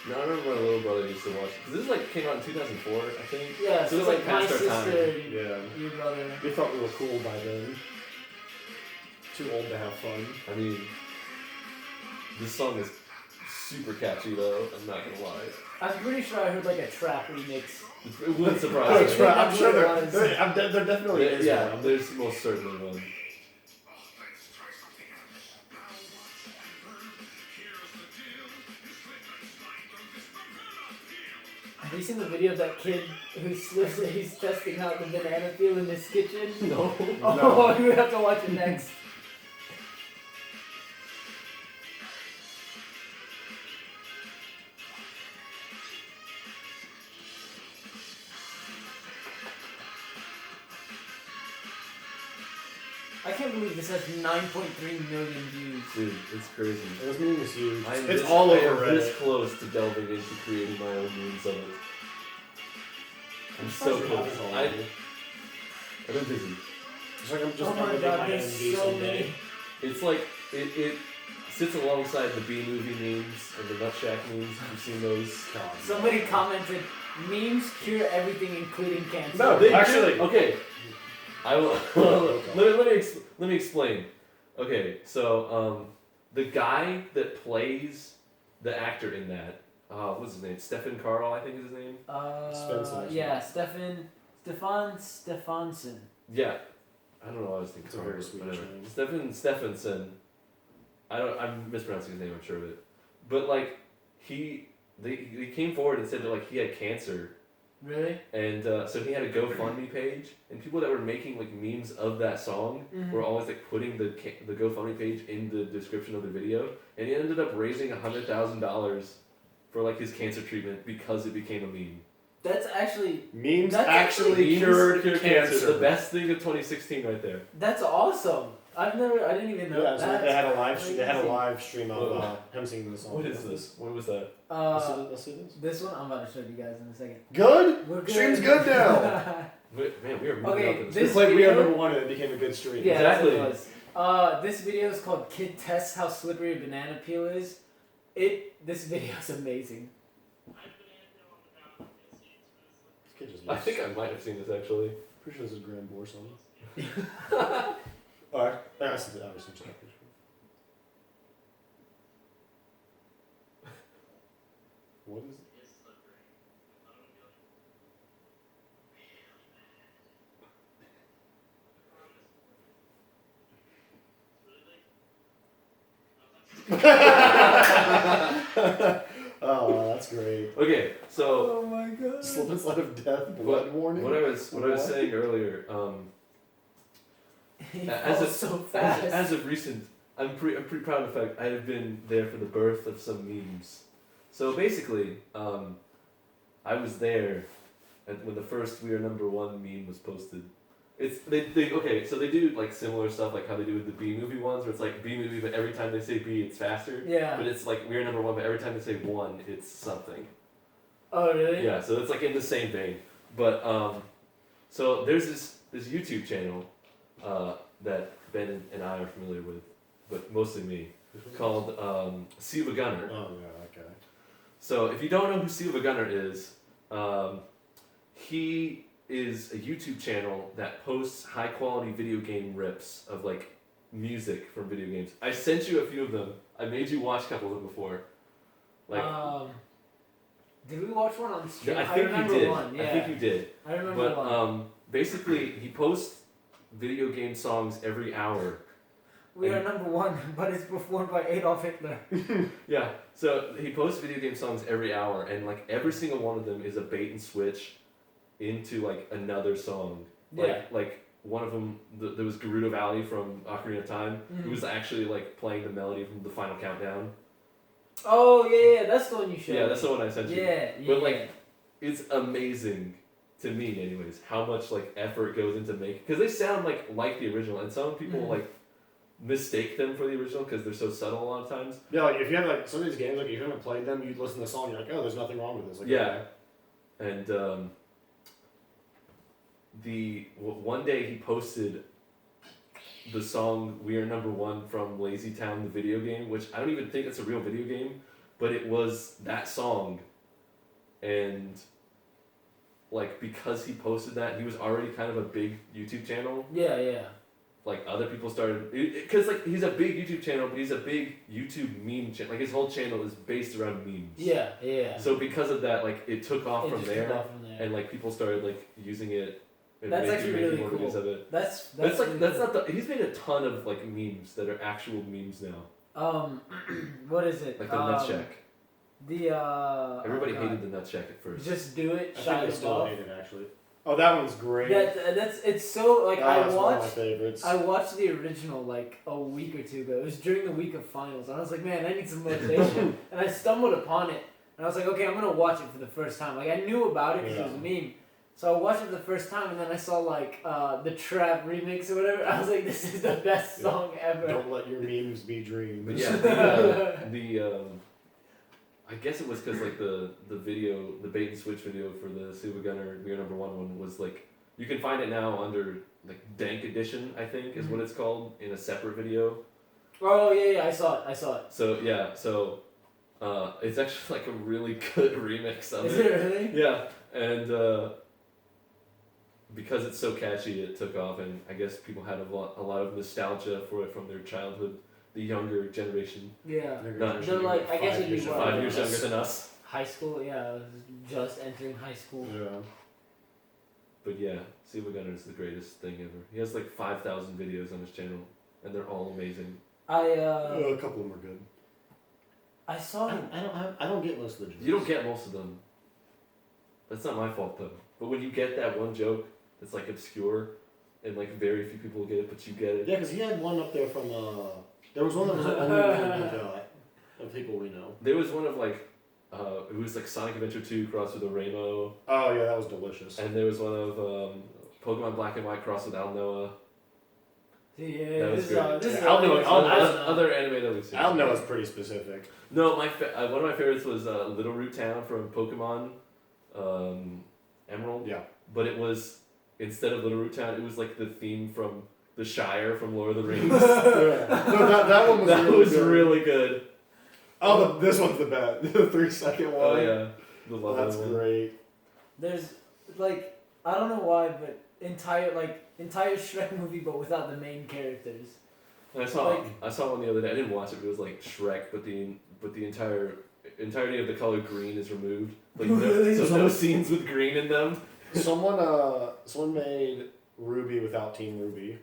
No, I remember my little brother used to watch it. 'Cause this like came out in 2004, I think. Yeah, So so, it's like my past our sister time. and Yeah. your brother. We thought we were cool by then. Too old to have fun. I mean, this song is super catchy though. I'm not gonna lie. I'm pretty sure I heard like a trap remix. It wouldn't I'm surprise me. sure, I'm sure That's there, what it was. there definitely is Yeah, one. there's most certainly one. Have you seen the video of that kid he's testing out the banana peel in his kitchen? No. Oh, you have to watch it next. I can't believe this has 9.3 million views. Dude, it's crazy. This meme is huge. I am It's this, all I over am this Reddit. close to delving into creating my own memes of it. I'm so close. I've been busy. It's like I'm just Oh my gonna god, my there's envy so someday. many. It's like it sits alongside the B movie memes and the Nut Shack memes. You've seen those? God. Somebody commented, memes cure everything including cancer. No, They actually- do. Okay. I will. let me explain. Okay, so the guy that plays the actor in that, what's his name? Stefan Carl, I think is his name. Spencer. Yeah, Stefansson. Yeah, I don't know. I was thinking. It's a very Swedish whatever. name. Stephenson. I'm mispronouncing his name. I'm sure of it. But like they came forward and said that like he had cancer. Really? And so he had a GoFundMe page, and people that were making like memes of that song were always like putting the GoFundMe page in the description of the video, and he ended up raising $100,000 for like his cancer treatment because it became a meme. That's actually Memes That's actually Memes cured cure cancer. The best thing of 2016 right there. that's awesome. I didn't even know Yeah, so that. they had a live. They had a crazy. live stream of him singing the song. What is this? What was that? Let's see this. This one I'm about to show you guys in a second. Good. We're good. Stream's good now. Man, we are moving Okay, up in It's this like we are video- number one, and it became a good stream. Yeah, Exactly. that's what it was. This video is called "Kid Tests How Slippery a Banana Peel Is." This video is amazing. This kid just I think I might have seen this actually. Pretty sure this is Graham Bohr song. Alright, I see that picture. What is it? Oh, that's great. Okay, so Oh my god. Slip and slide of death, blood warning. what I was saying earlier, He as falls of so fast. as of recent, I'm pretty proud of the fact I have been there for the birth of some memes. So basically, I was there when the first "We Are Number One" meme was posted. It's okay, so they do like similar stuff like how they do with the B movie ones, where it's like B movie, but every time they say B, it's faster. Yeah. But it's like "We Are Number One," but every time they say one, it's something. Oh really? Yeah, so it's like in the same vein. But so there's this YouTube channel that Ben and I are familiar with, but mostly me, called Silva Gunner. Oh yeah, okay. So if you don't know who Silva Gunner is, he is a YouTube channel that posts high quality video game rips of like music from video games. I sent you a few of them. I made you watch a couple of them before. Like did we watch one on stream? I think remember you did. one. Yeah. I think you did. I remember But one. basically he posts video game songs every hour. We are number one, but it's performed by Adolf Hitler. Yeah. So he posts video game songs every hour, and like every single one of them is a bait and switch into like another song. Like one of them, there was Gerudo Valley from Ocarina of Time, who was actually like playing the melody from the Final Countdown. Oh yeah, that's the one you showed. Yeah, that's the one I sent you. Yeah, But like, it's amazing to me, anyways, how much like effort goes into making, because they sound like the original, and some people like mistake them for the original because they're so subtle a lot of times. Yeah, like if you have like some of these games, like if you haven't played them, you listen to the song, you're like, oh, there's nothing wrong with this. Like, Yeah. okay. And one day he posted the song "We Are Number One" from Lazy Town, the video game, which I don't even think it's a real video game, but it was that song. And like, because he posted that, he was already kind of a big YouTube channel. Yeah. Like, other people started, because like he's a big YouTube channel, but he's a big YouTube meme channel. Like, his whole channel is based around memes. Yeah. So because of that, like, it took off from just there, took off from there. and like people started like using it. And That's actually making really more cool. videos of it. That's That's like really that's cool. not the. He's made a ton of like memes that are actual memes now. What is it? Like the nut check. The Everybody oh God. hated the nut check at first. Just do it. I Shot think I it still off. hate it actually. Oh, that one's great. That's it's so like I That's one of my watched. favorites. I watched the original like a week or two ago. It was during the week of finals, and I was like, man, I need some motivation. And I stumbled upon it, and I was like, okay, I'm gonna watch it for the first time. Like I knew about it because it was a meme, so I watched it the first time, and then I saw like the trap remix or whatever. I was like, this is the best song ever. Don't let your memes be dreams. But yeah, I guess it was because like the video, the bait and switch video for the Silver Gunner We Are Number One was like, you can find it now under like Dank Edition, I think is what it's called, in a separate video. Oh yeah, I saw it. So yeah, it's actually like a really good remix of Is it. it really? Yeah, and because it's so catchy, it took off, and I guess people had a lot of nostalgia for it from their childhood. The younger generation, Yeah. Not- They're like, I guess it'd be what, 5 years younger than us. high school. Yeah, I was just entering high school. Yeah. But yeah, Silver Gunner is the greatest thing ever. He has like 5,000 videos on his channel, and they're all amazing. A couple of them are good. I saw. I don't get most of the jokes. You don't get most of them. That's not my fault though. But when you get that one joke that's like obscure, and like very few people get it, but you get it. Yeah, because he had one up there from. There was one that was like only one we got of people we know. There was one of like, it was like Sonic Adventure 2 crossed with a Rainbow. Oh yeah, that was delicious. And there was one of Pokemon Black and White crossed with Al Noah. Yeah, That was this is great. this is I'll know it. Other anime that we've seen. I don't know. It's pretty specific. No, one of my favorites was Little Root Town from Pokemon Emerald. Yeah. But it was, instead of Little Root Town, it was like the theme from the Shire from Lord of the Rings. Yeah. No, that one was That really was good. really good. Oh, this one's the best. The 3-second one. Oh yeah, the love That's one. great. There's like I don't know why, but entire Shrek movie, but without the main characters. And I saw one the other day. I didn't watch it, but it was like Shrek, but the entirety of the color green is removed. Like so no scenes with green in them. Someone made Ruby without Team Ruby.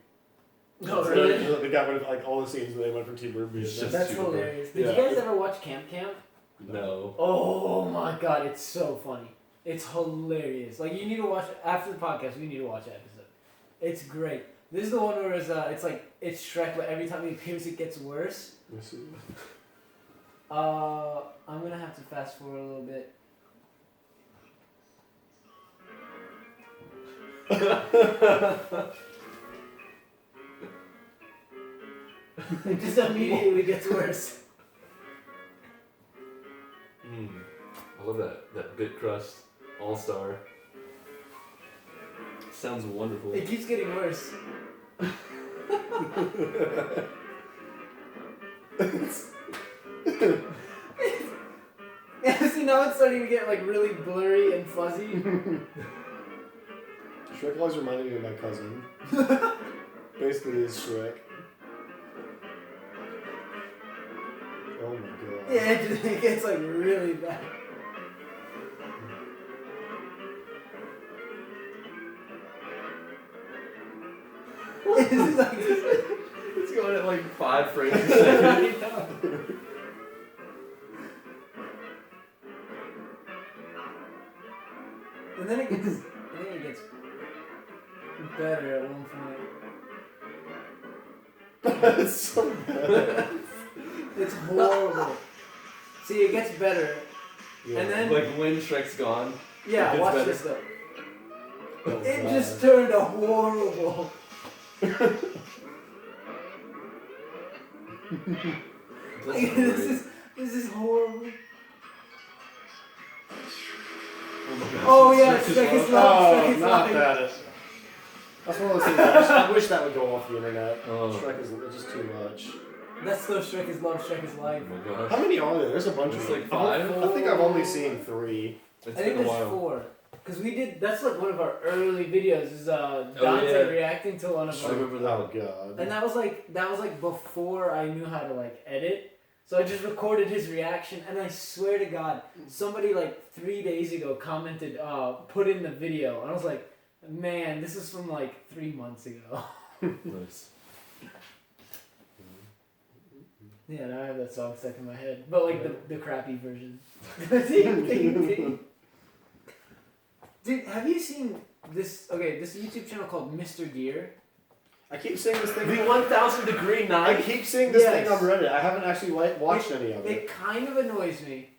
No, So really? They got rid of like all the scenes where they went from Team Ruby. It's and just- That's super. hilarious. Did Yeah. you guys ever watch Camp Camp? No. Oh my god, it's so funny. It's hilarious. Like you need to watch after the podcast. We need to watch that episode. It's great. This is the one where it's like it's Shrek, but every time he appears, it gets worse. Let's see. I'm gonna have to fast forward a little bit. It just immediately gets worse. I love that bit crust all-star. Sounds wonderful. It keeps getting worse. Yeah, see now it's starting to get like really blurry and fuzzy. Shrek always reminded me of my cousin. Basically, is Shrek. Oh my god. Yeah, it gets like really bad. It's going at like 5 frames a I second. know. And then it gets better at one point. That's so bad. It's horrible. See, it gets better. Yeah. And then Like when Shrek's gone. yeah, it gets watch better. this though. Oh, It God. just turned a horrible. That's Like, great. this is horrible. Oh yeah, Shrek is Shrek is Love. Love. Shrek Oh, is not Love. that. That's one of those things. I wish that would go off the internet. Oh. Shrek is just too much. That's still Shrek is Love, Shrek is Oh Life. my gosh. How many are there? There's a bunch It's of like them. 5? I think I've only seen 3. It's I been think a there's while. 4. Because we did, that's like one of our early videos, is Dante yeah. reacting to one of I our. remember that Oh one. god. And that was like before I knew how to like edit. So I just recorded his reaction, and I swear to God, somebody like 3 days ago commented, put in the video, and I was like, man, this is from like 3 months ago. Nice. Yeah, now I have that song stuck in my head, but like the crappy version. Ding, ding, ding. Dude, have you seen this? Okay, this YouTube channel called Mr. Gear. I keep seeing this thing. The 1,000 degree I knife. keep seeing this Yes. thing on Reddit. I haven't actually watched any of it. It kind of annoys me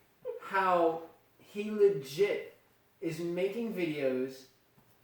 how he legit is making videos,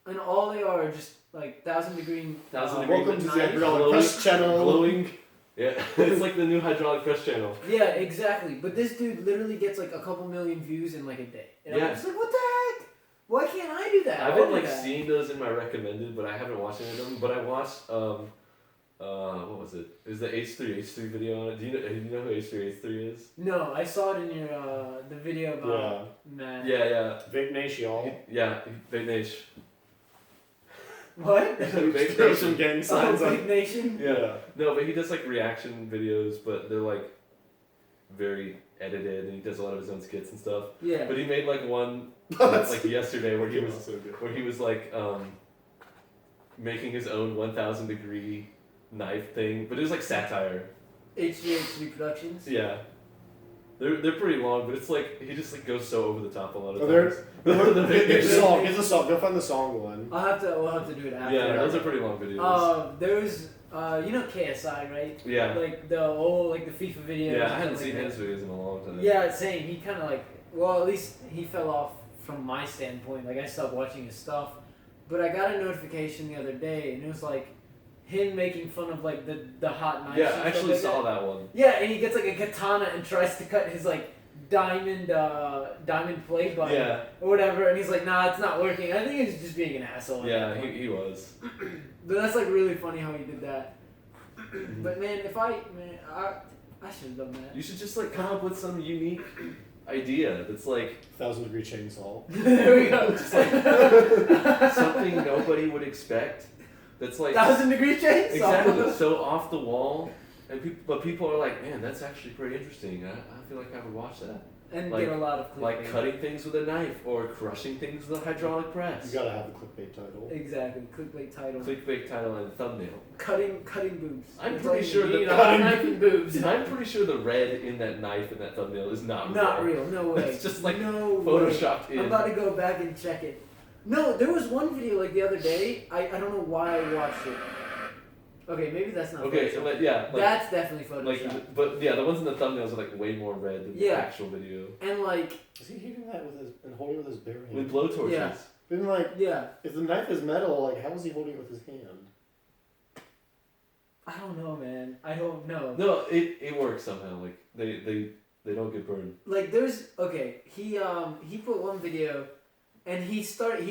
and all they are just like 1,000 degree. 1,000 degree Welcome to the knife. Hydraulic Press channel. Glowing. Yeah, it's like the new hydraulic press channel. Yeah, exactly. But this dude literally gets like a couple million views in like a day. And Yeah. I'm just like, what the heck? Why can't I do that? I've I'll been do like that. seeing those in my recommended, but I haven't watched any of them. But I watched what was it? It was the H3 video on it. Do you know who H3 is? No, I saw it in your the video about Matt. Yeah. Vignesh, y'all. Yeah, Big Nation. What? Big Throw some Nation. gang Oh, signs on. Big Nation. Yeah. No, but he does like reaction videos, but they're like very edited, and he does a lot of his own skits and stuff. Yeah. But he made like one like yesterday where he was like making his own 1,000 degree knife thing, but it was like satire. HGH Productions. Yeah. They're pretty long, but it's like he just like goes so over the top a lot of Oh, times. The Big Here's the Nation. song. Here's the song. Go find the song one. We'll have to do it after. Yeah, those are pretty long videos. There was you know KSI, right? Yeah. Like the old like the FIFA videos. Yeah, I and hadn't stuff seen like his that. videos in a long time. Yeah, same. He kind of like, well, at least he fell off from my standpoint. Like I stopped watching his stuff, but I got a notification the other day, and it was like him making fun of like the hot knives. Yeah, and I stuff actually like saw that. that one. Yeah, and he gets like a katana and tries to cut his like diamond play button Yeah. or whatever, and he's like, nah, it's not working. I think he's just being an asshole. at Yeah, that point. he was. But that's like really funny how he did that. But man, I should have done that. You should just like come up with some unique idea that's like 1,000 degree chainsaw. There we go. Just like something nobody would expect. That's like 1,000 degree chainsaw. exactly so off the wall, and but people are like, man, that's actually pretty interesting. I feel like I would watch that. And Like- get a lot of clickbait. Like cutting things with a knife or crushing things with a hydraulic press. You gotta have the clickbait title. Exactly. Clickbait title. Clickbait title and thumbnail. Cutting boobs. I'm That's pretty all you sure need, that a cutting- knife and boobs. I'm pretty sure the red in that knife in that thumbnail is not Not real. No way. It's just like no way. photoshopped in. I'm about to go back and check it. No, there was one video like the other day. I don't know why I watched it. Okay, maybe that's not. Okay, Photoshop. like, yeah, like, That's definitely Photoshop. like, but yeah, the ones in the thumbnails are like way more red than the Yeah. actual video. And like, Is he hitting that with his and holding it with his bare hand? With blowtorches. Yeah. Then like, yeah, if the knife is metal, like how is he holding it with his hand? I don't know, man. I don't know. No, it works somehow. Like they don't get burned. Like there's he put one video, and he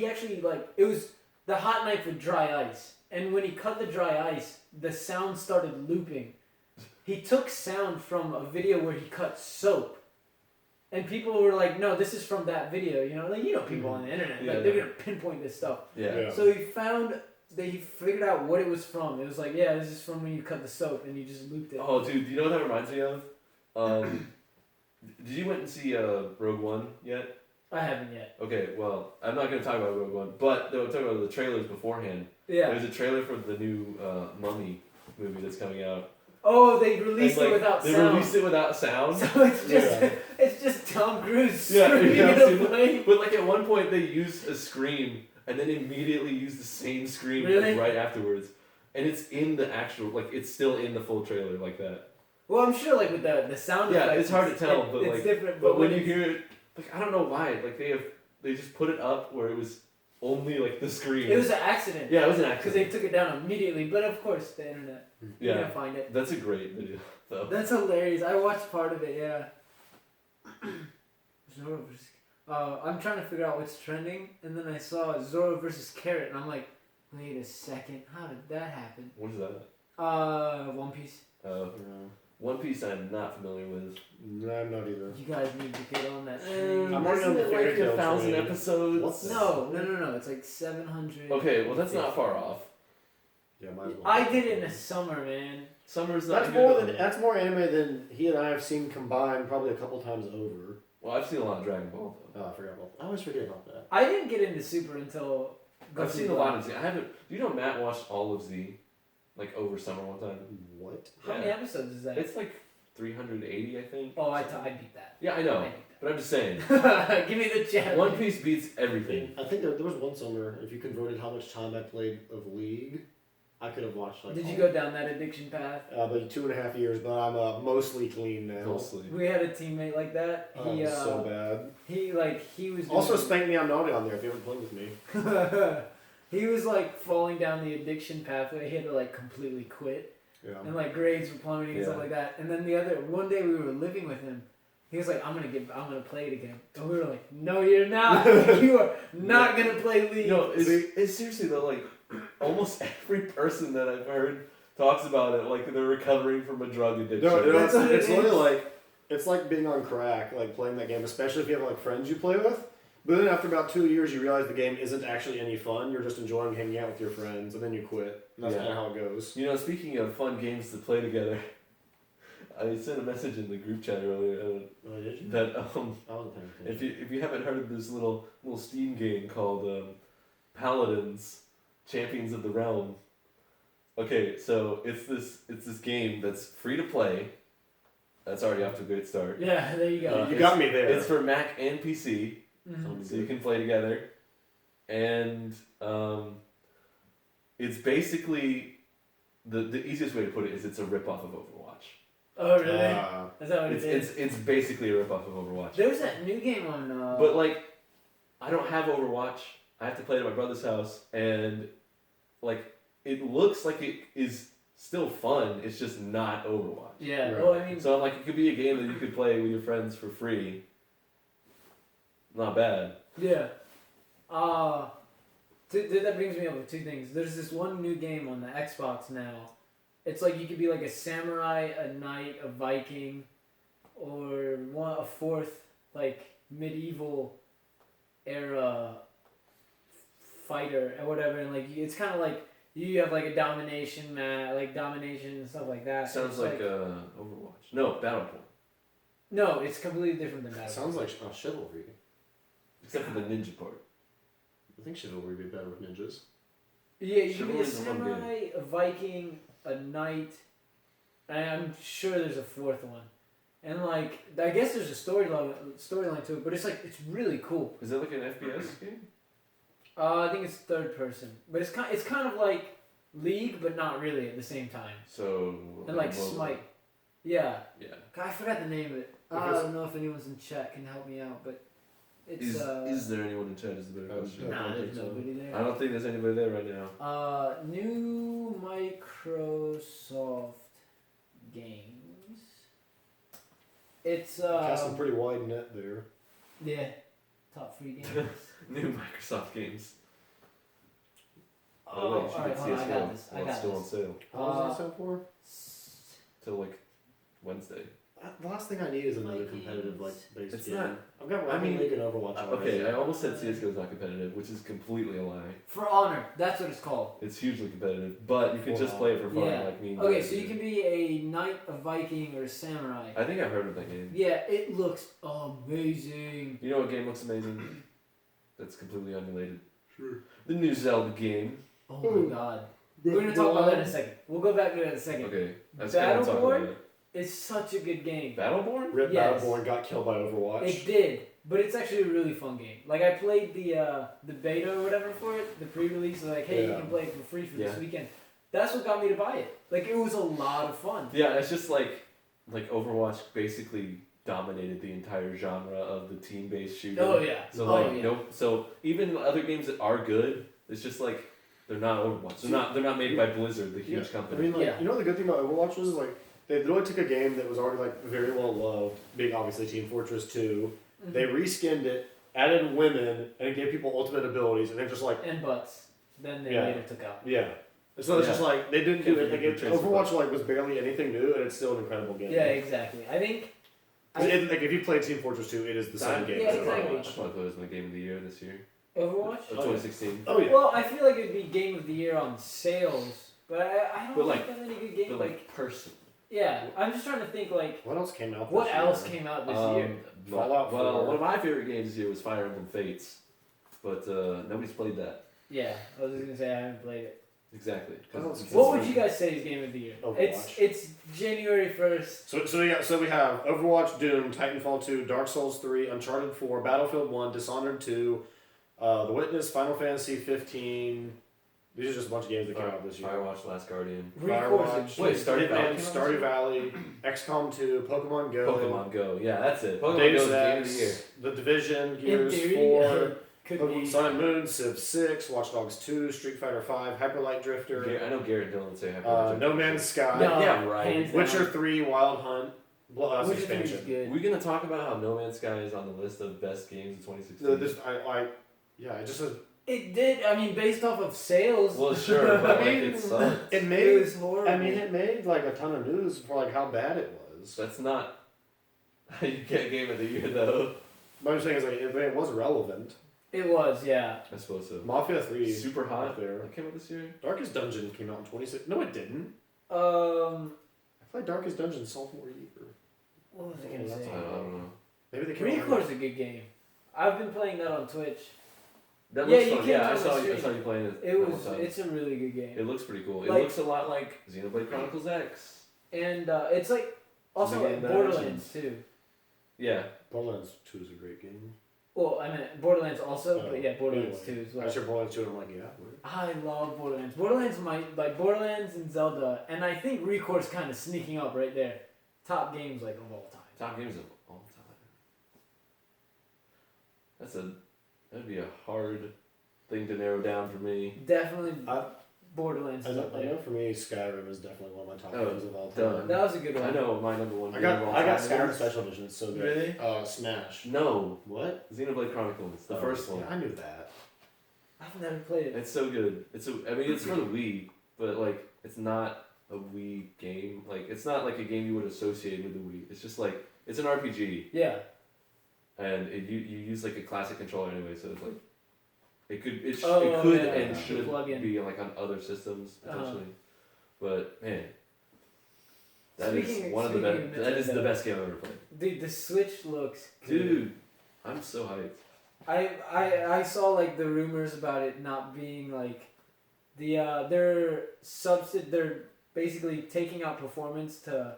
actually like it was the hot knife with dry ice, and when he cut the dry ice, the sound started looping. He took sound from a video where he cut soap. And people were like, no, this is from that video, like people on the internet, Yeah. like they're gonna pinpoint this stuff. Yeah. So he figured out what it was from. It was like, yeah, this is from when you cut the soap and you just looped it. Oh, dude, you know what that reminds me of? Did you went and see Rogue One yet? I haven't yet. Okay, well, I'm not gonna talk about Rogue One, but they were talking about the trailers beforehand. Yeah. There's a trailer for the new Mummy movie that's coming out. Oh, they released And, it without they sound. released it without sound. So it's just Yeah. it's just Tom Cruise Yeah, screaming yeah, in I've a seen plane. But like at one point they used a scream and then immediately used the same scream Really? right afterwards. And it's in the actual it's still in the full trailer like that. Well, I'm sure like with the sound Yeah, effects, it's hard to tell, but it's like different. but when you it's- hear it I don't know why. Like they just put it up where it was only like the scream. it was an accident. Yeah, it was an Because they accident. took it down immediately. But of course, the internet. You're Yeah. gonna find it. That's a great video though. That's hilarious. I watched part of it. Yeah. I'm trying to figure out what's trending, and then I saw Zoro versus Carrot, and I'm like, wait a second, how did that happen? What is that? One Piece. One Piece I'm not familiar with. No, I'm not either. You guys need to get on that train. I'm already on the fairy tale 1,000 train. episodes? What's No. It's like 700. Okay, well that's not far off. Yeah, might as well. I did it in the summer, man. Summer's not That's more anime than he and I have seen combined probably a couple times over. Well, I've seen a lot of Dragon Ball though. Oh, I forgot about that. I always forget about that. I didn't get into Super until. I've seen a lot of Z. I haven't. Do you know Matt watched all of Z, like over summer one time? What? How many episodes is that? It's like 380, I think. Oh, I beat that. Yeah, I know. But I'm just saying. Give me the challenge. One Piece beats everything. I think there was one summer, if you converted how much time I played of League, I could have watched like. Did you go down that addiction path? But 2.5 years, but I'm mostly clean now. Mostly. We had a teammate like that. Oh, He it was so bad. he was Also, doing- Spank Me I'm Naughty on there if you ever played with me. he was like falling down the addiction pathway. He had to like completely quit, Yeah. and like grades were plummeting and stuff like that. And then one day we were living with him. He was like, I'm gonna play it again. And we were like, no, you're not. You are not gonna play League. No, it's seriously though, like, almost every person that I've heard talks about it, like they're recovering from a drug addiction. No, That's what it it's literally is. like, it's like being on crack, like playing that game, especially if you have like friends you play with. But then after about 2 years, you realize the game isn't actually any fun. You're just enjoying hanging out with your friends, and then you quit. And that's Yeah. kind of how it goes. You know, speaking of fun games to play together, I sent a message in the group chat earlier Oh, did you? that I wasn't paying attention. if you haven't heard of this little Steam game called Paladins, Champions of the Realm. Okay, so it's this game that's free to play. That's already off to a great start. Yeah, there you go. You got me there. It's for Mac and PC, Mhm. so you can play together, and it's basically the easiest way to put it is it's a ripoff of Overwatch. Oh really? Is that what it is? It's basically a ripoff of Overwatch. There was that new game on. But like, I don't have Overwatch. I have to play it at my brother's house, and like, it looks like it is still fun. It's just not Overwatch. Yeah. Right. Well, I mean, So I'm like, it could be a game that you could play with your friends for free. Not bad. yeah. That brings me up with two things. There's this one new game on the Xbox now. It's like you could be like a samurai, a knight, a Viking, or a fourth like medieval era fighter or whatever, and like it's kind of like you have like a domination and stuff like that. Sounds It's like Overwatch. No, Battleborn. no, it's completely different than that. Sounds like Chivalry. Except for the ninja part. I think Chivalry would be better with ninjas. Yeah, you can be a Chivalry's a fun samurai, a Viking, a knight, and I'm sure there's a fourth one. And like, I guess there's a storyline to it, but it's like it's really cool. Is that like an FPS game? I think it's third person, but it's kind of like League, but not really at the same time. So. And like MOBA. Smite, yeah. Yeah. God, I forgot the name of it. I don't know if anyone's in chat can help me out, but it's Is there anyone in chat? Is the better question. nah, I don't there's think so. nobody there. I don't think there's anybody there right now. New Microsoft games. It's Cast a pretty wide net there. yeah, top free games. New Microsoft games. Oh, alright, hold on, I got this. While it's still on sale. How long is that sale for? Till like Wednesday. The last thing I need is another Like competitive based It's game. not- I've got I mean, League and Overwatch. Okay, I almost said CSGO is not competitive, which is completely a lie. For Honor, that's what it's called. It's hugely competitive, but you can just play it for fun, Yeah. like me. and Okay, guys so you do. can be a knight, a Viking, or a samurai. I think I've heard of that game. Yeah, it looks amazing. You know what game looks amazing? That's completely unrelated. Sure. The new Zelda game. Oh my god. We're gonna talk about that in a second. We'll go back to that in a second. Okay, that's kind of talking Battleborn? about it. It's such a good game. Battleborn? Rip Yes. Battleborn got killed by Overwatch. It did, but it's actually a really fun game. Like I played the beta or whatever for it, the pre-release. Like, hey, you Yeah. can play it for free for this Yeah. weekend. That's what got me to buy it. Like it was a lot of fun. Yeah, it's just like Overwatch basically dominated the entire genre of the team-based shooter. Oh yeah. So oh like yeah. no, so even other games that are good, it's just like they're not Overwatch. They're not made by Blizzard, the huge I company. mean, like, Yeah. you know the good thing about Overwatch was like they literally took a game that was already like very well loved, being obviously Team Fortress 2. Mhm. They reskinned it, added women, and it gave people ultimate abilities, and they're just like, And butts. Then they Yeah. later took out. yeah. And so it's just like they didn't do it. Like Tracer Overwatch like was barely anything new, and it's still an incredible game. Yeah, exactly. I think. 'Cause like if you played Team Fortress 2, it is the same game. Yeah, as exactly. I Overwatch. thought it was my game of the year this year. Overwatch? Of 2016. Oh yeah. Well, I feel like it'd be game of the year on sales, but I don't But, think like- that many good games. But Like, like person. yeah, I'm just trying to think like What else came out? what this else year? came out this year. Fallout Well, 4. one of my favorite games this year was Fire Emblem Fates, but nobody's played that. Yeah, I was just gonna say I haven't played it. Exactly. What would you guys say is game of the year? Overwatch. It's January 1st. So we have Overwatch, Doom, Titanfall 2, Dark Souls 3, Uncharted 4, Battlefield 1, Dishonored 2, The Witness, Final Fantasy 15. These are just a bunch of games that came out this year. Firewatch, Last Guardian, Record's Wait, Stardew Valley Hitman, came out Stardew this Valley, XCOM 2, Pokemon Go, Pokemon Go. Yeah, that's it. Pokemon Deus Go is the game of the year. Ex, The Division, In Gears theory, 4, could Pokemon be. Sun and Moon, Civ 6, Watch Dogs 2, Street Fighter 5, Hyper Light Drifter, I know Garrett and Dylan would say Hyper No Man's Sky, No, yeah, right. hands Witcher down. 3, Wild Hunt, Witcher 3 is expansion. good. We're gonna talk about how No Man's Sky is on the list of best games of 2016. It just says It did. I mean, based off of sales. Well, sure, but like I mean, it sucks. it It made. was horrible. I mean, it made like a ton of news for like how bad it was. That's not how you get game of the year though. But I'm saying is like it was relevant. It was, yeah. I suppose so. Mafia 3, Super hot. there. That came out this year. Darkest Dungeon came out in 26. No, it didn't. I I played Darkest Dungeon sophomore year. What was I Oh, gonna that's say? I don't know. Maybe they came out. Record's a good game. I've been playing that on Twitch. That Yeah, looks you fun. can't Yeah, I tell saw the you. I stream. saw you playing it. It that was. one time. It's a really good game. It looks pretty cool. It Like- looks a lot like Xenoblade Chronicles X. And it's like also Big like game Borderlands too. Yeah. Borderlands 2 is a great game. Well, I mean Borderlands also, Oh, but yeah, Borderlands anyway. 2 as I well. said Borderlands 2 and I'm like, yeah. Word. I love Borderlands. Borderlands might like Borderlands and Zelda, and I think Record's kind of sneaking up right there. Top games like of all time. Top games of all time. That'd be a hard thing to narrow down for me. Definitely I- Borderlands I is up know there. for me, Skyrim is definitely one of my top Oh, games of all done. time. That was a good one. I know what my number one. I game of got all I got time Skyrim is. Special Edition. It's so good. Really? Smash. No, What? Xenoblade Chronicles, the Oh, first one. Yeah, I knew that. I've never played it. It's so good. I mean, it's for the Wii, but like, it's not a Wii game. Like, it's not like a game you would associate with the Wii. It's just like it's an RPG, Yeah. and you use like a classic controller anyway, so it's like it could Oh, could yeah, and yeah. should Plug in. be like on other systems Uh-huh. potentially, but man, that is Speaking- one of the speaking best. of That is the Nintendo. best game I've ever played, Dude, the Switch looks good. dude. I'm so hyped. I saw like the rumors about it not being like they're basically taking out performance to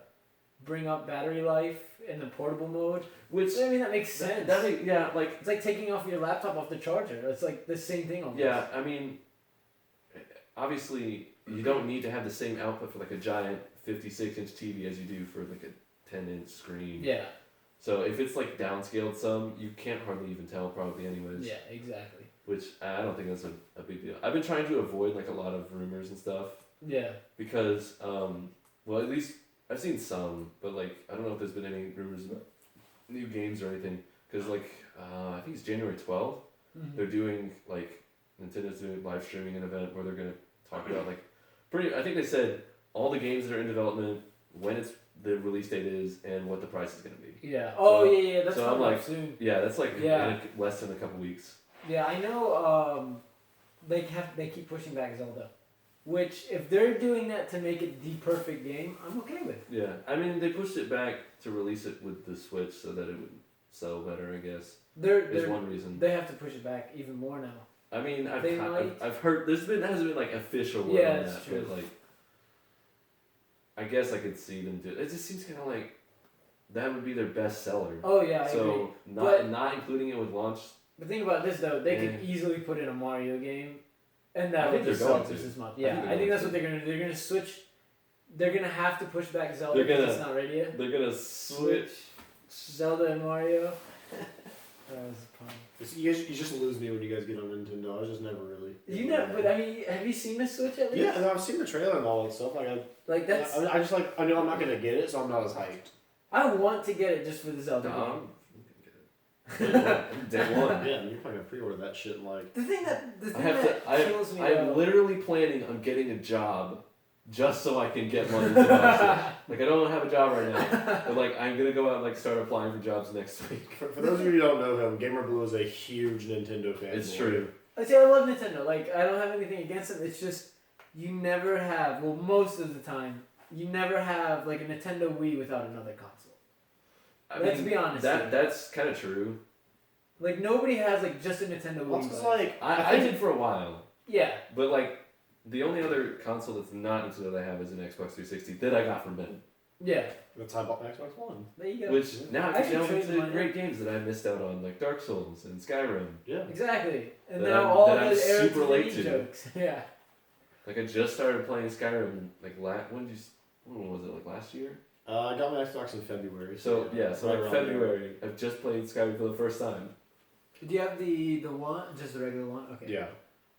bring up battery life in the portable mode. Which I mean that makes sense. yeah, like It's like taking off your laptop off the charger. It's like the same thing almost. yeah. I mean, obviously, you don't need to have the same output for like a giant 56-inch TV as you do for like a 10-inch screen. Yeah. So if it's like downscaled some, you can't hardly even tell probably anyways. Yeah, exactly. Which I don't think that's a big deal. I've been trying to avoid like a lot of rumors and stuff Yeah. because, well, at least I've seen some, but like I don't know if there's been any rumors about new games or anything. Because like I think it's January 12th. Mhm. They're doing like Nintendo's doing live streaming an event where they're gonna talk about like I think they said all the games that are in development, when the release date is, and what the price is gonna be. Yeah. Oh So- yeah. That's so I'm coming up like- soon. Yeah, that's like Yeah. less than a couple weeks. Yeah, I know. They keep pushing back Zelda, which if they're doing that to make it the perfect game, I'm okay with. Yeah, I mean they pushed it back to release it with the Switch so that it would sell better. I guess is They're one reason. they have to push it back even more now. I mean, they might- I've heard hasn't been like official word Yeah, on it's that, true. but like I guess I could see them do it. It just seems kind of like that would be their best seller. Oh yeah, I agree. So But- not including it with launch. But think about this though, they could Yeah. easily put in a Mario game, and I that think would just they're sell going just to. as much. I Yeah, think I they're think going that's to. what they're gonna do. They're gonna switch. They're gonna have to push back Zelda They're because gonna- it's not ready yet. They're gonna switch. Zelda and Mario. That was a pun. You just lose me when you guys get on Nintendo. I was just never really. You know, but I mean, have you seen the Switch at least? Yeah, and I've seen the trailer and all that stuff. Like Like that's. I just like I know I'm not gonna get it, so I'm not as hyped. I want to get it just for the Zelda No, game. I'm gonna get it. Day one. Yeah, you're probably gonna pre-order that shit in like. The thing that kills me. I'm literally planning on getting a job just so I can get money to buy shit. Like I don't have a job right now, but like I'm gonna go out and like start applying for jobs next week. For those of you who don't know him, Gamer Blue is a huge Nintendo fan. It's true. I say I love Nintendo. Like I don't have anything against them. It's just you never have. Well, most of the time, you never have like a Nintendo Wii without another console. Let's be honest. That's kind of true. Like nobody has like just a Nintendo Well, Wii. it's but- like I did for a while, yeah. but like the only other console that's not Nintendo that I have is an Xbox 360 that I got from Ben. Yeah. that's how I bought my Xbox One. There you go. Which now I I can should delve trade into mine great games that I missed out on, like Dark Souls and Skyrim. Yeah. Exactly. And That now I'm- all that I'm the Eric super late TV to. jokes. Yeah. Like I just started playing Skyrim like when was it, like last year? I got my Xbox in February. So right like around February, I've just played Skyrim for the first time. Do you have the one, just the regular one? Okay. there. Yeah.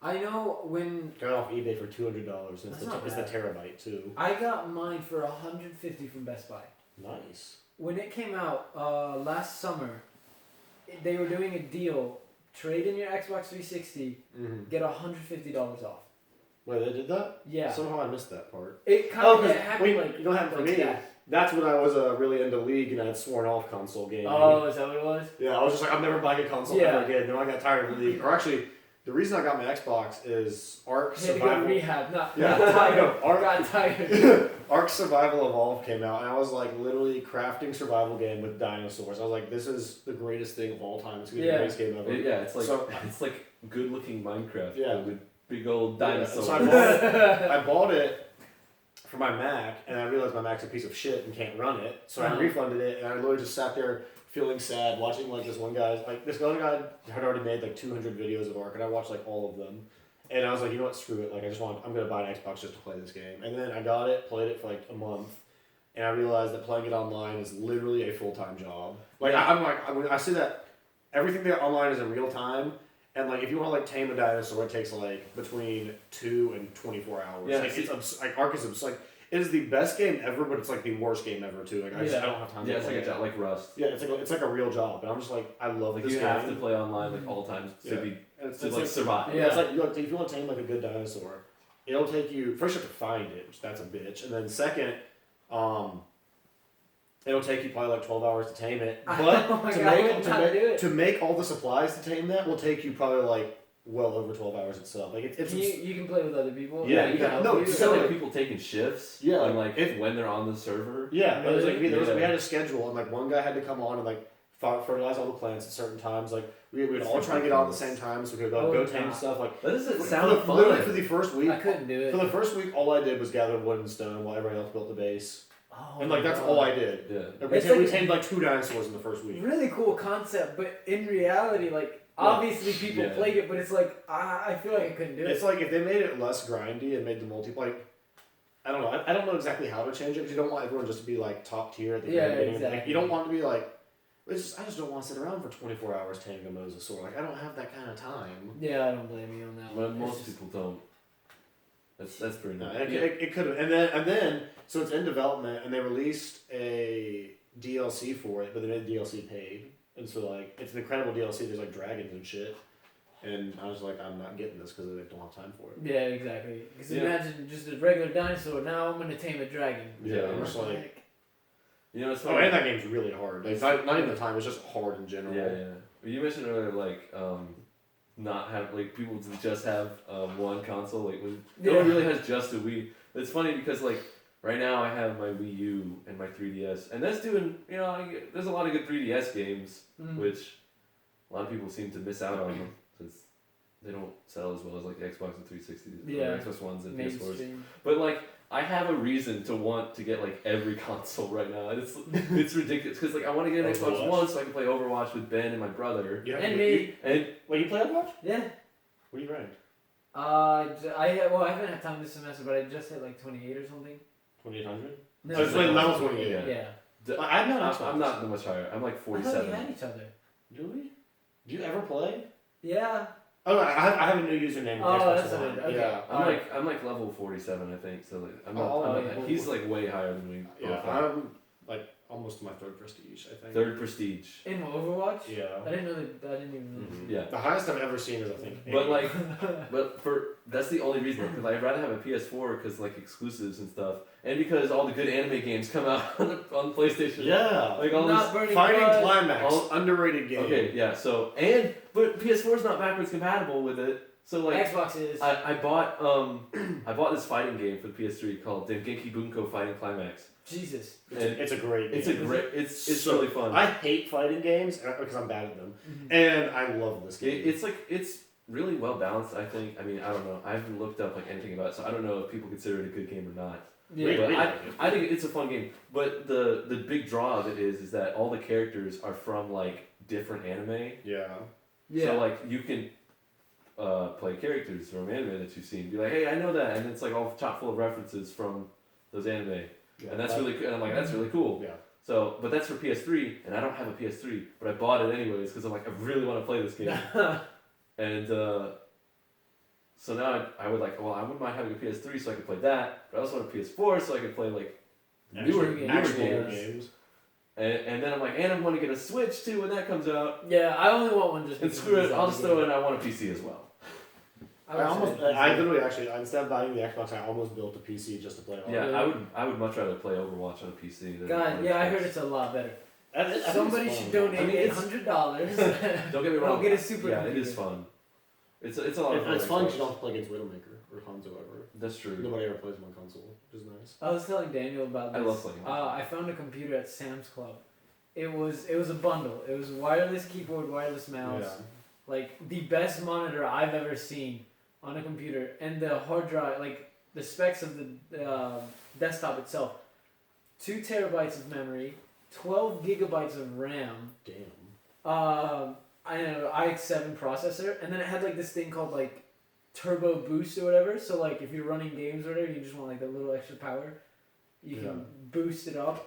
I know when Got it off eBay for $200. It's That's the, not it's the bad. terabyte too. I got mine for $150 from Best Buy. Nice. When it came out last summer, they were doing a deal. Trade in your Xbox 360, Mm-hmm. get $150 off. Wait, they did that? Yeah. Somehow I missed that part. It kind Oh, of because happened like you know what happened for like me? that. That's when I was really into League and I had sworn off console gaming. Oh, is that what it was? Yeah, I was just like, I'm never buying a console Yeah. ever again. Then I got tired of League. Or actually, the reason I got my Xbox is Ark He had to go to Survival. rehab. Not Yeah, got tired. no, Ark, Got tired. Ark Survival Evolved came out, and I was like literally crafting survival game with dinosaurs. I was like, this is the greatest thing of all time. It's gonna be Yeah. the greatest game ever. It's like So- it's like good looking Minecraft. Yeah. With big old Yeah, dinosaurs. so I bought it for my Mac, and I realized my Mac's a piece of shit and can't run it. So I Uh-huh. refunded it, and I literally just sat there feeling sad, watching like this one guy, like this other guy had already made like 200 videos of Ark, and I watched like all of them. And I was like, you know what, screw it. Like I'm gonna buy an Xbox just to play this game. And then I got it, played it for like a month, and I realized that playing it online is literally a full-time job. Like I see that everything there online is in real time. And like, if you want to like tame a dinosaur, it takes like between 2 and 24 hours. Yeah, like, like Ark is like it is the best game ever, but it's like the worst game ever too. Like I don't have time. Yeah, to it's play like a it. job, like Rust. Yeah, it's like a real job, and I'm just like I love Like this you game. have to play online like all times to Yeah. be And it's to like like survive. yeah, it's like if you want to tame like a good dinosaur, it'll take you first you have to find it, which that's a bitch, and then second, it'll take you probably like 12 hours to tame it. But Oh my God, I wouldn't know how to do it. to make all the supplies to tame that will take you probably like well over 12 hours itself. Like it's You can play with other people. Yeah, you yeah, can no, help it's you. So so- like people taking shifts. Yeah, And like if- when they're on the server. Yeah, it was like we Yeah. had a schedule, and like one guy had to come on and like fertilize all the plants at certain times. Like we would all try to get on at the same time, so we could go tame God. stuff. Like That doesn't for sound the, literally for fun. the first week. I couldn't do it. For the first week, all I did was gather wood and stone while everybody else built the base, Oh and like my that's God. all I did. Yeah. And we It's tamed, like- we tamed like 2 dinosaurs in the first week. Really cool concept, but in reality, like obviously people Yeah. played it, but it's like I feel like I couldn't do it. It's like if they made it less grindy and made the like, I don't know. I don't know exactly how to change it because you don't want everyone just to be like top tier at the Yeah, very beginning. Like, exactly. you don't want to be like. I just don't want to sit around for 24 hours taming a mosasaur. Like I don't have that kind of time. Yeah, I don't blame you on that But one. most It's just- people don't. That's pretty No, nice. it could have, and then so it's in development, and they released a DLC for it, but they made the DLC paid, and so like it's an incredible DLC. There's like dragons and shit, and I was like, I'm not getting this because I don't have time for it. Yeah, exactly. Because Yeah. imagine just a regular dinosaur. Now I'm gonna tame a dragon. Yeah, I'm just like, You know, it's oh, funny. and that game's really hard. Like not even the time; it's just hard in general. Yeah, yeah. Well, you mentioned earlier, like, not have, like, people to just have one console. Like, when no one Yeah. really has just a Wii. It's funny because, like, right now I have my Wii U and my 3DS, and that's doing, you know, there's a lot of good 3DS games, Mm. which a lot of people seem to miss out on them since they don't sell as well as, like, Xbox and 360, Yeah. or Xbox Ones and PS4s. mainstream. But like, I have a reason to want to get like every console right now, and it's ridiculous because like I want to get an Xbox Overwatch. One so I can play Overwatch with Ben and my brother. Yeah, And me. And Wait, you play Overwatch? Yeah. What are you ranked? I haven't had time this semester, but I just hit like 28 or something. 2800. No, I was playing level 28. Yeah. Yeah. I'm not. I'm not that much higher. I'm like I thought we 47. had each other. Do we? Do you ever play? Yeah. Oh, I have a new username. Oh, Xbox that's One. what it- okay. Yeah. I'm like level 47, I think. So like I'm not. Oh, I'm yeah. not he's like way higher than me. Yeah, both are. I'm like almost my third prestige, I think. Third prestige. In Overwatch? Yeah. I didn't know that. I didn't even know. Mm-hmm. Yeah. The highest I've ever seen is, I think, But 8. like, that's the only reason. Because I'd rather have a PS4 because like exclusives and stuff, and because all the good anime games come out on PlayStation. Yeah. Like all Not this. Burning Fighting Blood. Climax, underrated game. Okay, yeah. So but PS4 is not backwards compatible with it. So like Xbox is. I bought this fighting game for the PS3 called Dengenki Bunko Fighting Climax. Jesus. It's a great game. It's So- really fun. I hate fighting games because I'm bad at them, Mhm. and I love this game. It's really well balanced. I think. I mean, I don't know. I haven't looked up like anything about it, so I don't know if people consider it a good game or not. Yeah. But Really? I think it's a fun game. But the big draw of it is that all the characters are from like different anime. Yeah. Yeah. So like you can play characters from anime that you've seen. Be like, hey, I know that, and it's like all chock full of references from those anime, Yeah. and that's really. And I'm like, that's really cool. Yeah. So, but that's for PS3, and I don't have a PS3, but I bought it anyways because I'm like, I really want to play this game. And so now I would like, well, I wouldn't mind having a PS3 so I could play that, but I also want a PS4 so I could play like newer Actual games. games. And then I'm like, and I want to get a Switch too when that comes out. Yeah, I only want one just And because screw it's it, I'll just throw game. in I want a PC as well. I literally actually, instead of buying the Xbox, I almost built a PC just to play it on. Yeah, Yeah. I would much rather play Overwatch on a PC than God, on yeah, I Xbox. heard it's a lot better. I think it's Somebody fun. should donate I mean, it's- $800. Don't get me I'll wrong. get a super Yeah, it computer. is fun. It's a lot of fun. It's fun Xbox. because you don't have to play against Widowmaker or Hanzo ever. That's true. Nobody ever plays them on console, which is nice. I was telling Daniel about this. I love playing it. I found a computer at Sam's Club. It was a bundle. It was wireless keyboard, wireless mouse, Yeah. like the best monitor I've ever seen on a computer, and the hard drive, like the specs of the desktop itself, 2 terabytes of memory, 12 gigabytes of RAM. Damn. I know iX7 processor, and then it had like this thing called like turbo boost or whatever. So like if you're running games or whatever, you just want like a little extra power, you can boost it up.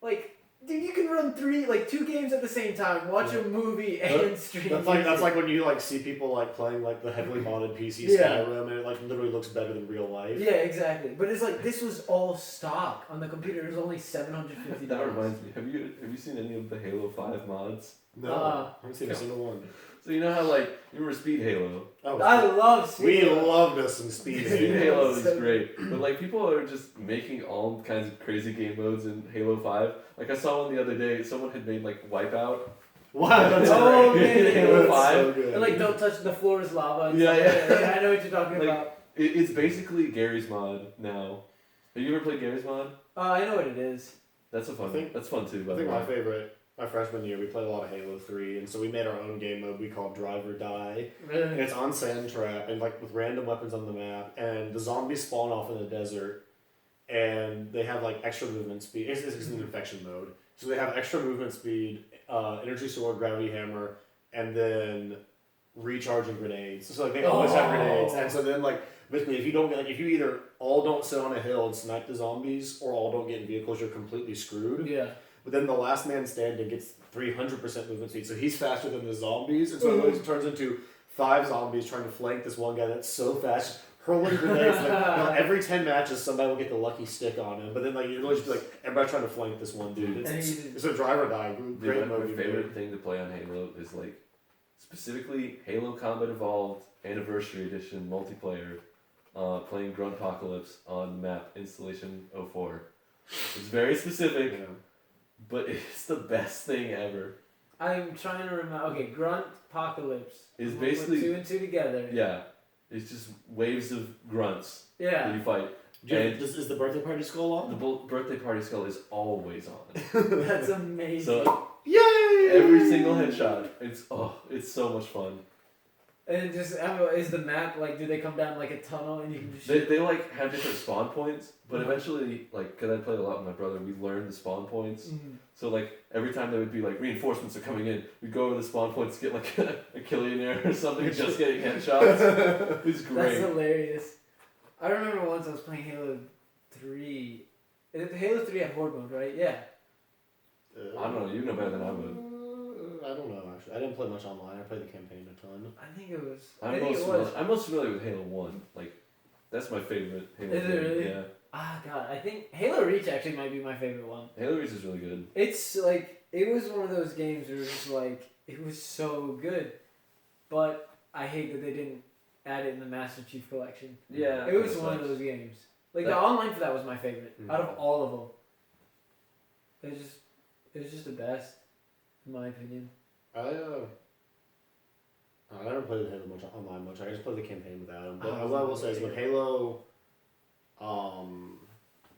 Like, dude, you can run 2 games at the same time, watch a movie and stream. That's like when you like see people like playing like the heavily modded PC Yeah. Skyrim, and it like literally looks better than real life. Yeah, exactly. But it's like this was all stock on the computer. It was only $750. That reminds me. Have you seen any of the Halo 5 mods? No, I haven't seen a single one. So you know how like you remember Speed Halo? Oh, I love we Speed. loved us some Speed Speed Halo. Halo is great, but like people are just making all kinds of crazy game modes in Halo 5. Like I saw one the other day. Someone had made like Wipeout. Wow, that's Oh, great. man, Halo That's 5. so good. And like don't touch the floor is lava. And Yeah, stuff. yeah. I know what you're talking Like, about. It's basically Gary's mod now. Have you ever played Gary's mod? I know what it is. That's a fun. I think- that's fun too. By I the think way. my favorite, my freshman year, we played a lot of Halo 3, and so we made our own game mode we called Drive or Die. And Really? it's on sand trap and like with random weapons on the map, and the zombies spawn off in the desert, and they have like extra movement speed. It's an infection mode, so they have extra movement speed, energy sword, gravity hammer, and then recharging grenades. So like they always have grenades, and so then like basically if you don't get like if you either all don't sit on a hill and snipe the zombies or all don't get in vehicles, you're completely screwed. Yeah. But then the last man standing gets 300% movement speed, so he's faster than the zombies, and so it always turns into 5 zombies trying to flank this one guy that's so fast, hurling grenades. Every 10 matches, somebody will get the lucky stick on him, but then like you'll just be like everybody trying to flank this one dude. And It's a drive or die. Great Dude, my movie. favorite thing to play on Halo is like specifically Halo Combat Evolved Anniversary Edition multiplayer, playing Gruntpocalypse on map Installation 04. It's very specific, Yeah. but it's the best thing ever. I'm trying to remember. Okay, Grunt Apocalypse. It's We'll basically- put 2 and 2 together. Yeah, it's just waves of grunts that Yeah. you fight. And Is the birthday party skull on? the birthday party skull is always on. That's amazing. So Yay! every single headshot, it's so much fun. And just, I don't know, is the map, like, do they come down like a tunnel and you can just They, shoot? they like have different spawn points, but Uh-huh. eventually, like, cause I played a lot with my brother, we learned the spawn points. Mhm. So like every time there would be like reinforcements are coming in, we'd go over the spawn points, get like a Killionaire or something, just getting headshots. It was That's great. hilarious. I remember once I was playing Halo 3. Halo 3 had Horde mode, right? Yeah. I don't know, you know better than I would. I don't know actually. I didn't play much online. I played the campaign a ton. I think it was. I'm most familiar with Halo 1. Like, that's my favorite Halo Is it game. really? Yeah. God, I think Halo Reach actually might be my favorite one. Halo Reach is really good. It's like it was one of those games where it's like it was so good, but I hate that they didn't add it in the Master Chief Collection. Yeah. It was one of those games. Like the online for that was my favorite out of all of them. It was just the best, in my opinion. I never played Halo much online much. I just played the campaign with Adam. But what I will say is when Halo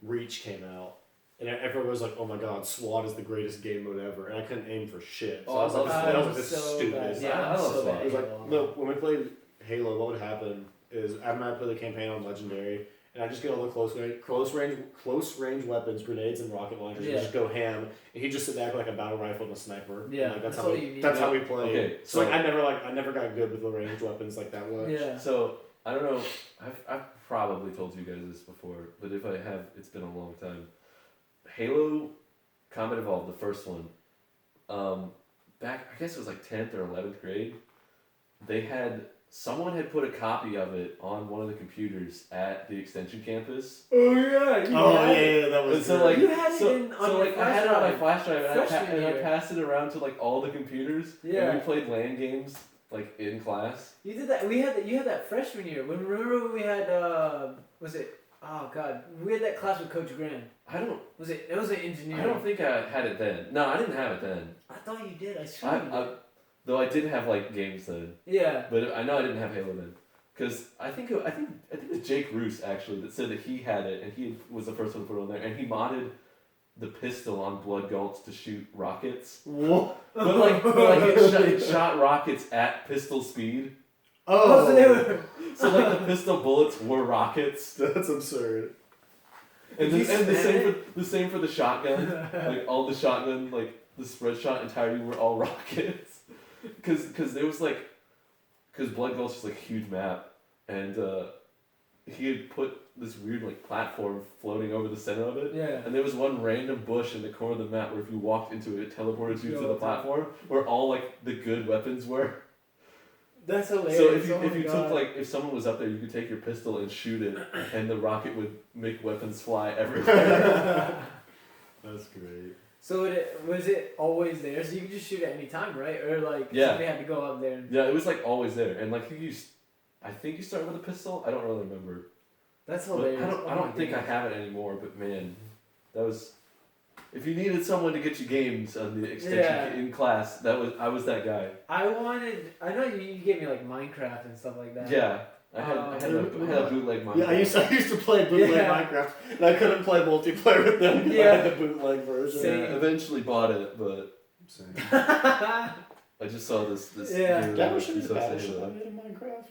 Reach came out, and everyone was like, "Oh my God, SWAT is the greatest game mode ever," and I couldn't aim for shit. So I was like, "That was this so stupid." bad. Yeah, I love so SWAT. bad. It was like, no, when we played Halo, what would happen is Adam and I play the campaign on Legendary, and I just get all the close range weapons, grenades, and rocket launchers, and just go ham. And he just sit back like a battle rifle and a sniper. Yeah, and, like, that's how all you need. That's how we play. Okay, so like I never got good with the ranged weapons like that much. Yeah. So I don't know. I've probably told you guys this before, but if I have, it's been a long time. Halo Combat Evolved, the first one, back I guess it was like 10th or 11th grade. Someone had put a copy of it on one of the computers at the extension campus. Oh yeah. That was. And so like You had it so, in on so your like I flash had it on my drive. flash drive and Freshman I year. passed it around to like all the computers. Yeah. And we played LAN games like in class. You did that. You had that freshman year. Remember when we had was it? Oh God, we had that class with Coach Graham. Was it? It was an engineer. I don't think I had it then. No, I didn't have it then. I thought you did. I swear. You did. Though I did have like games then. Yeah. But I know I didn't have Halo then, because I think it was Jake Roos actually that said that he had it and he was the first one to put it on there and he modded the pistol on Blood Gulch to shoot rockets. What? But it shot rockets at pistol speed. Oh, so they were. So like the pistol bullets were rockets. That's absurd. And Did you spam the same for the shotgun. Like all the shotgun, like the spread shot entirety were all rockets. Cause there was like, cause Blood Gulch is like a huge map, and he had put this weird like platform floating over the center of it. Yeah. And there was one random bush in the corner of the map where if you walked into it, it teleported you to the platform where all like the good weapons were. That's hilarious. So if you Oh my took God. like if someone was up there, you could take your pistol and shoot it, and the rocket would make weapons fly everywhere. That's great. So was it always there? So you could just shoot at any time, right? Or like Yeah. somebody had to go up there. And... Yeah, it was like always there, and like I think you started with a pistol. I don't really remember. That's But hilarious. I don't think I have it anymore. But man, that was. If you needed someone to get you games on the extension in class, I was that guy. I know you gave me like Minecraft and stuff like that. Yeah, I had a bootleg Minecraft. Yeah, I used to play bootleg Minecraft, and I couldn't play multiplayer with them because I had the bootleg version. Same. Yeah, eventually bought it, but Same. I just saw this. Yeah. Did I ever show you this the upstate battleship I of- made in Minecraft?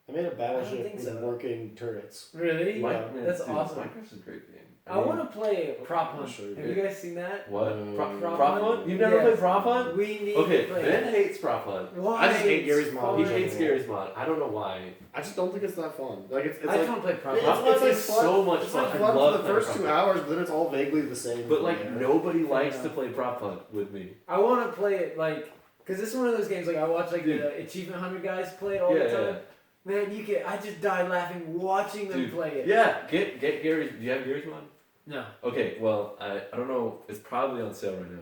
I made a battleship think with so. working turrets. Really? Man, That's dude, awesome. Minecraft's a great game. I want to play Prop I'll Hunt. show you. Have you guys seen that? What? Prop Prop Hunt? You've never Yes. played Prop Hunt? We need Okay, to play Ben that. hates Prop Hunt. Why? I just hate Gary's It's mod. He fun. hates Gary's mod. I don't know why. I just don't think it's that fun. Like it's I like just want to play Prop it's Hunt. Prop Hunt like is fun. so much It's fun. like I fun love for the playing first Prop 2 Hunt. hours, but then it's all vaguely the same. But like nobody likes enough. to play Prop Hunt with me. I want to play it like, cause this is one of those games like I watch like Dude. the Achievement Hunter guys play it all the time. Man, I just die laughing watching them Dude, play it. Yeah, get Gary's. Do you have Gary's mod? No. Okay, well I don't know. It's probably on sale right now.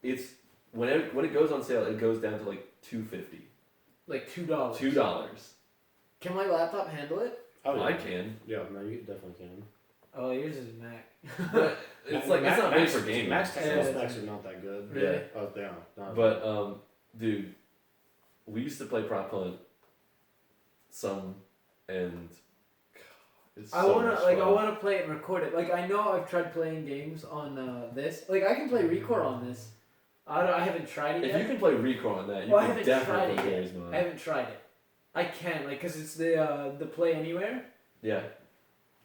It's when it goes on sale, it goes down to like $2.50. Like $2. $2. Can my laptop handle it? Oh, I yeah. can. Yeah, no, you definitely can. Oh, yours is Mac. But it's like it's not made for gaming. Max Technical Yeah. specs are not that good. Really? Yeah. Oh, they are. Not But dude, we used to play Prop Hunt some, and it's so I wanna much like fun. I wanna play it and record it. Like I know I've tried playing games on this. Like I can play Record on this. I haven't tried it If yet. you can play Record on that, you Well, I can haven't tried definitely it play yet. Gary's mod. I haven't tried it. I can like because it's the Play Anywhere. Yeah.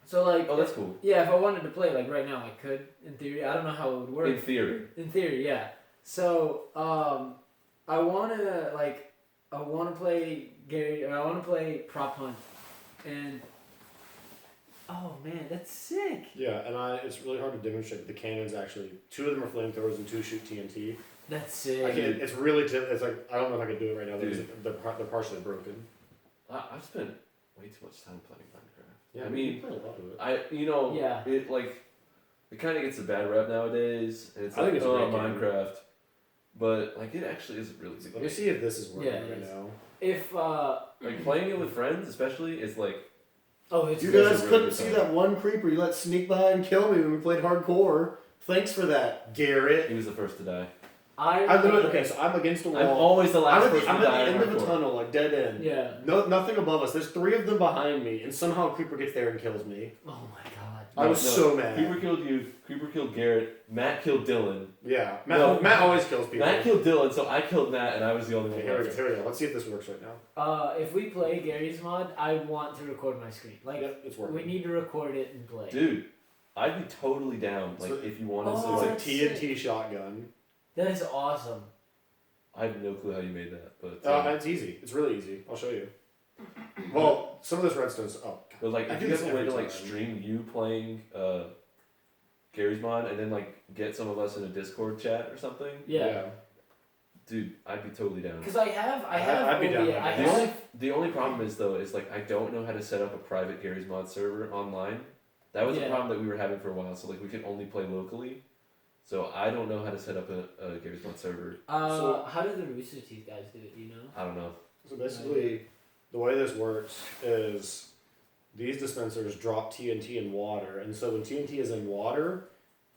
So like Oh, that's cool. yeah, if I wanted to play like right now, I could in theory. I don't know how it would work. In theory. In theory, yeah. So I wanna play Gary. Or I wanna play Prop Hunt, and oh man, that's sick. Yeah, and it's really hard to demonstrate. The cannons actually, 2 of them are flamethrowers and 2 shoot TNT. That's sick. I can't. It's really. It's like I don't know if I can do it right now. Dude. They're partially broken. I've spent way too much time playing Minecraft. Yeah, I we mean, play a lot of it. Yeah. it kind of gets a bad rep nowadays, and it's I like, think it's a great game. Minecraft, but like it actually is a really good Let game. me see if this is working Yeah, it right is. now. If Like playing it with friends, especially, is like it's You That's a guys really couldn't good see time. that one creeper you let sneak by and kill me when we played hardcore. Thanks for that, Garrett. he was the first to die. I I literally okay, so I'm against a wall. I'm always the last person I'm to die. at the end in of a hardcore. tunnel, like dead end. Yeah. No, nothing above us. There's 3 of them behind me, and somehow a creeper gets there and kills me. Oh my god. I was so mad. Creeper killed you. Creeper killed Garrett. Matt killed Dylan. Yeah, No. Matt always kills people. Matt killed Dylan, so I killed Matt, and I was the only one Okay, here we left. go. Here we go. Let's see if this works right now. If we play Gary's mod, I want to record my screen. Like Yep, it's working. we need to record it and play. Dude, I'd be totally down. Like So- if you wanted It's to. like Like, that's TNT shotgun. That is awesome. I have no clue how you made that, but It's easy. It's really easy. I'll show you. Well, some of this redstone's. Oh, God. but like I if do you this have a way to every like time. stream you playing Gary's mod and then like get some of us in a Discord chat or something, Yeah. dude, I'd be totally down. Because I have I'd be down OBS. with I that. have The only problem is though is like I don't know how to set up a private Gary's mod server online. That was a Yeah. problem that we were having for a while. So like we could only play locally. So I don't know how to set up a Gary's mod server. how do the Rooster Teeth guys do it? Do you know? I don't know. So basically, the way this works is these dispensers drop TNT in water, and so when TNT is in water,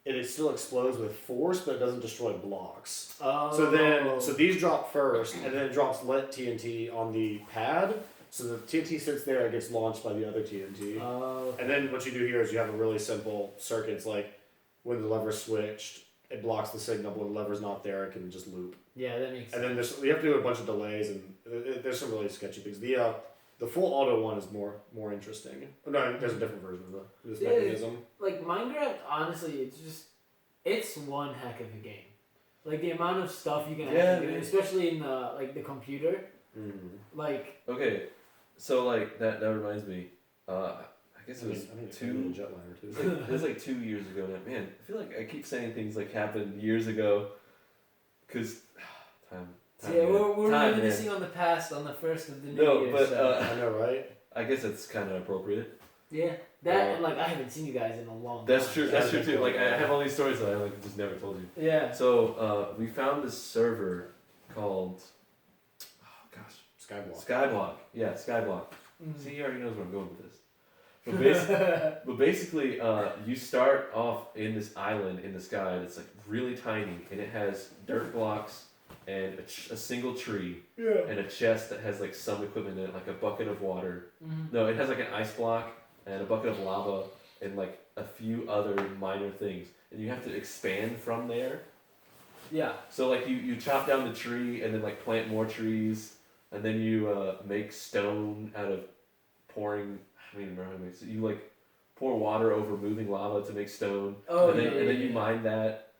it still explodes with force, but it doesn't destroy blocks. Oh. So these drop first, and then it drops lit TNT on the pad. So the TNT sits there and gets launched by the other TNT. Oh. And then what you do here is you have a really simple circuit. It's like when the lever's switched, it blocks the signal. But when the lever's not there, it can just loop. Yeah, that makes And sense. then you have to do a bunch of delays, and there's some really sketchy things. The full auto one is more interesting. No, there's a different version of this Yeah, mechanism. Like Minecraft, honestly, it's one heck of a game. Like the amount of stuff you can actually do, man. especially in the computer. Mm-hmm. Like Okay, so like that reminds me. I guess it was a jetliner It too. was like 2 years ago now. Man, I feel like I keep saying things like happened years ago. Cause time. yeah, we're Time, reminiscing man. on the past on the first of the new No, year. but so. I know, right? I guess it's kind of appropriate. Yeah, that and like I haven't seen you guys in a long That's time. true. That's true too. Like I have all these stories that I like just never told you. Yeah. So we found this server called, oh gosh, Skyblock. Skyblock. Yeah, Skyblock. Mhm. See, he already knows where I'm going with this. But basically, you start off in this island in the sky that's like really tiny, and it has dirt blocks and a single tree Yeah. and a chest that has like some equipment in it, like a bucket of water. Mhm. No, it has like an ice block and a bucket of lava and like a few other minor things, and you have to expand from there. Yeah. So like you chop down the tree and then like plant more trees, and then you make stone out of pouring. I don't even remember how to make. So you like pour water over moving lava to make stone, Oh and then yeah. and then yeah, you yeah. mine that,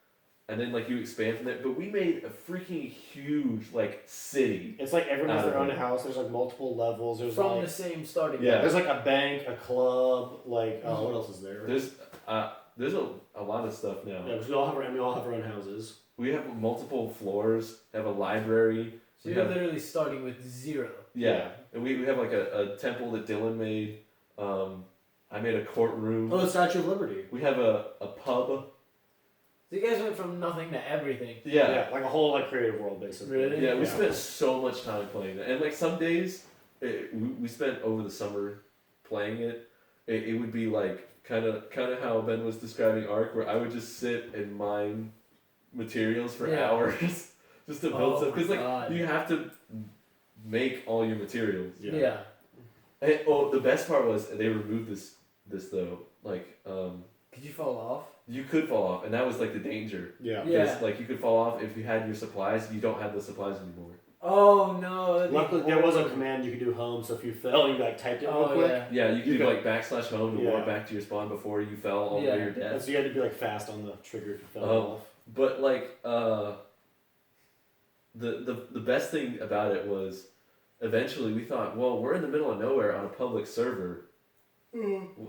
and then like you expand from there. But we made a freaking huge like city. It's like everyone has their own Out of it. house. There's like multiple levels. There's From like the same starting. Yeah. there's like a bank, a club, like what else is there? There's a lot of stuff now. Yeah, because we all have our own houses. We have multiple floors. Have a library. So We you're have- literally starting with 0. Yeah, and we have like a temple that Dylan made. I made a courtroom. Oh, the Statue of Liberty. We have a pub. So you guys went from nothing to everything. Yeah. like a whole like creative world basically. Really? Yeah, we spent so much time playing it. And like some days, we spent over the summer playing it. It would be like kind of how Ben was describing Ark, where I would just sit and mine materials for Yeah. hours just to build Oh stuff. Because my like God. you have to make all your materials. Yeah. And, the best part was they removed this though. Like Could you fall off? you could fall off, and that was like the danger. Yeah. Yeah. Because like you could fall off if you had your supplies. You don't have those supplies anymore. Oh no. that'd be Luckily, there was a horrible. command you could do home, so if you fell, you like typed it real Oh quick. yeah. Yeah, you could You do could- like /home to Yeah. warp back to your spawn before you fell all the way to your And death. so you had to be like fast on the trigger if you fell Oh. off. But like the best thing about it was eventually we thought, well, we're in the middle of nowhere on a public server.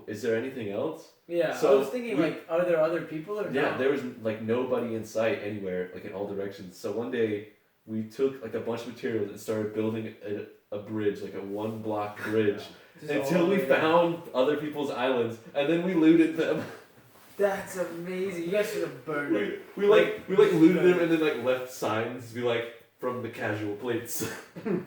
Is there anything else? Yeah. So I was thinking we- like, are there other people or Yeah, no? there was like nobody in sight anywhere, like in all directions. So one day we took like a bunch of materials and started building a bridge, like a 1 block bridge, until we found other people's islands, and then we looted them. That's amazing. You guys should have burned it. We looted them and then like left signs be like from the casual plates.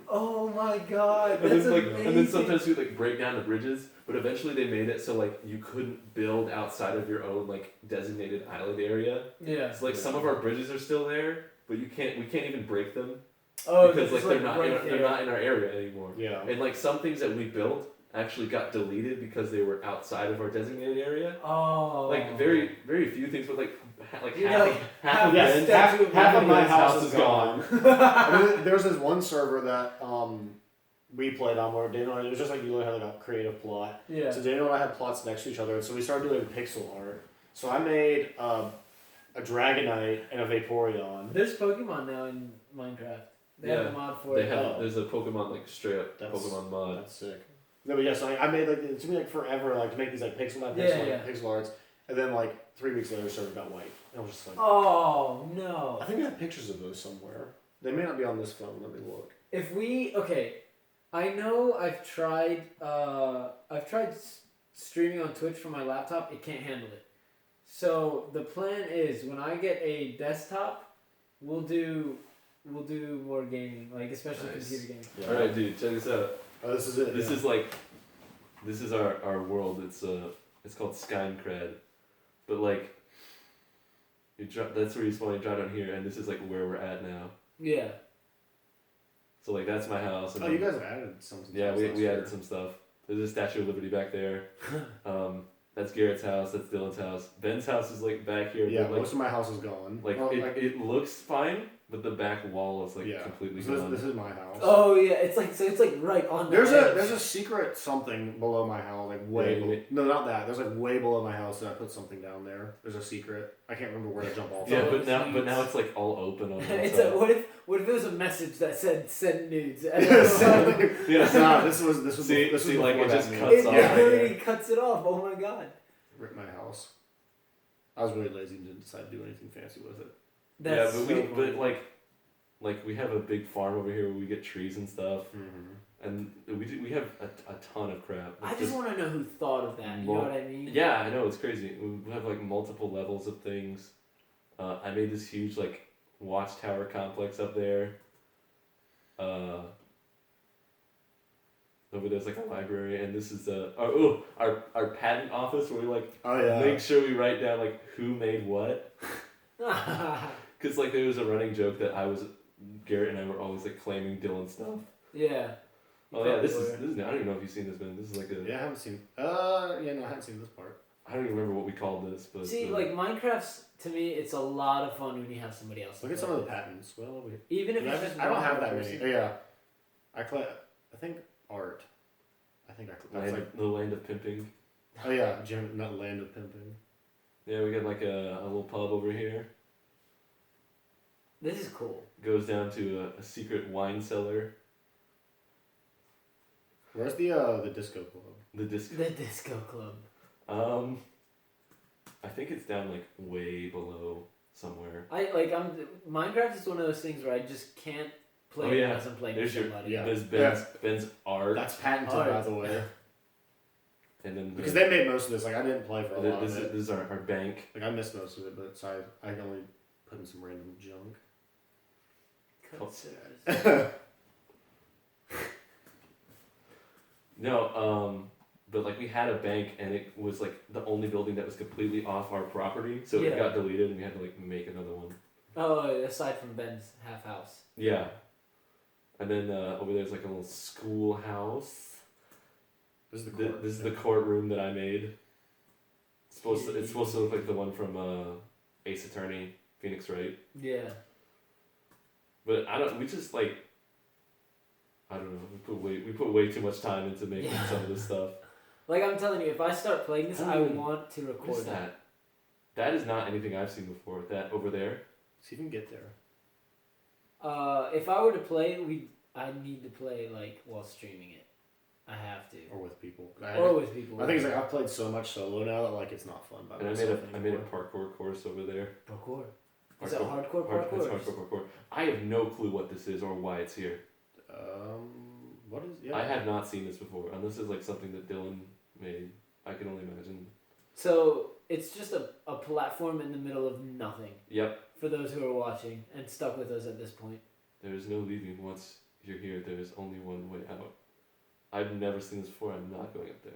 Oh my god, and that's then, amazing. and then sometimes we like break down the bridges, but eventually they made it so like you couldn't build outside of your own like designated island area. Yeah. So like some of our bridges are still there, but we can't even break them Oh, because like they're not right they're not in our area anymore. Yeah. And like some things that we built actually got deleted because they were outside of our designated area. Oh. Like very few things, but like You half know, half of yes, Ben's- half of my Ben's house is gone. I mean, there's this one server that we played on where Daniel, it was just like you really had like a creative plot. Yeah. So Daniel and I had plots next to each other, and so we started doing pixel art. So I made a Dragonite and a Vaporeon. There's Pokemon now in Minecraft. They have Yeah, a mod for They it. have there's a Pokemon like straight up That's- Pokemon mod. That's sick. No, but yeah, so I made like it took me like forever like to make these like pixel by pixel, Yeah, like, pixel arts, and then like 3 weeks later, server got white. And I was just like, Oh no. I think I have pictures of those somewhere. They may not be on this phone. Let me look. If we I know I've tried streaming on Twitch from my laptop. It can't handle it. So the plan is when I get a desktop, we'll do more gaming, like especially Nice. computer gaming. Yeah. All right, dude, check this out. Oh, this is it. This yeah. is like, this is our world. It's called Skyncred, but like, that's where you spawn. You drive down here, and this is like where we're at now. Yeah. So like that's my house. And Oh, you guys have added some. Yeah, we added some stuff. There's a Statue of Liberty back there. That's Garrett's house. That's Dylan's house. Ben's house is like back here. Yeah, but, like, most of my house is gone. like Well, it looks fine, but the back wall is like completely So gone. this is my house. Oh yeah, it's like right on. There's the edge. there's a secret something below my house, like way Yeah, below. No, not that. There's like way below my house that I put something down there. There's a secret. I can't remember where to jump off. Yeah, of. but now it's like all open on one It's side. what if it was a message that said send nudes? And Yeah. Nah, this was See, this was like, before it that just meme. cuts it off. literally cuts it off. Oh my god. Rip my house. I was really lazy and didn't decide to do anything fancy with it. That's yeah, but so funny. like we have a big farm over here where we get trees and stuff, Mm-hmm. and we have a ton of crap. I just want to know who thought of that. You know what I mean? Yeah, I know, it's crazy. We have like multiple levels of things. I made this huge like watchtower complex up there. Over there's like a library, and this is our patent office where we like Oh yeah. make sure we write down like who made what. Cause like there was a running joke that Garrett and I were always like claiming Dylan stuff. Yeah. Oh yeah, this is I don't even know if you've seen this, man. This is like Yeah, I haven't seen. Yeah, no, I haven't seen this part. I don't even remember what we called this, but See, like Minecraft's to me, it's a lot of fun when you have somebody else. Look to at play some of the with. patents. Well, Even if it's just I don't one have that person. many. Yeah, I think art. I think that's like. the land of pimping. Oh yeah, not land of pimping. Yeah, we got like a little pub over here. This is cool. Goes down to a secret wine cellar. Where's the disco club? The disco. The disco club. I think it's down like way below somewhere. Minecraft is one of those things where I just can't play Oh, yeah. unless I'm playing There's with your somebody. Yeah. There's Ben's art, That's patented, Art. by the way. and then Because they made most of this. Like I didn't play for a lot this of it. is our bank. Like I missed most of it, but so I can only put in some random junk. Considers. No, but like we had a bank, and it was like the only building that was completely off our property, so it Yeah. got deleted, and we had to like make another one. Oh, aside from Ben's half house. Yeah, and then over there's like a little schoolhouse. This is the court. This is the courtroom that I made. It's supposed to look like the one from Ace Attorney, Phoenix Wright. Yeah. But we just like, I don't know, we put way too much time into making Yeah. some of this stuff. Like I'm telling you, if I start playing this, I Ooh. want to What record is that? That is not anything I've seen before. That over there. See if you can get there. If I were to play, I need to play like while streaming it. I have to. Or with people. Or with people. I think it's like I've played so much solo now that like it's not fun by And myself I made a anymore. parkour course over there. Parkour. Is it hardcore It's parkour? hardcore parkour. I have no clue what this is or why it's here. What is? Yeah. I have not seen this before, and this is like something that Dylan made. I can only imagine. So it's just a platform in the middle of nothing. Yep. For those who are watching and stuck with us at this point. There is no leaving once you're here. There is only one way out. I've never seen this before. I'm not going up there.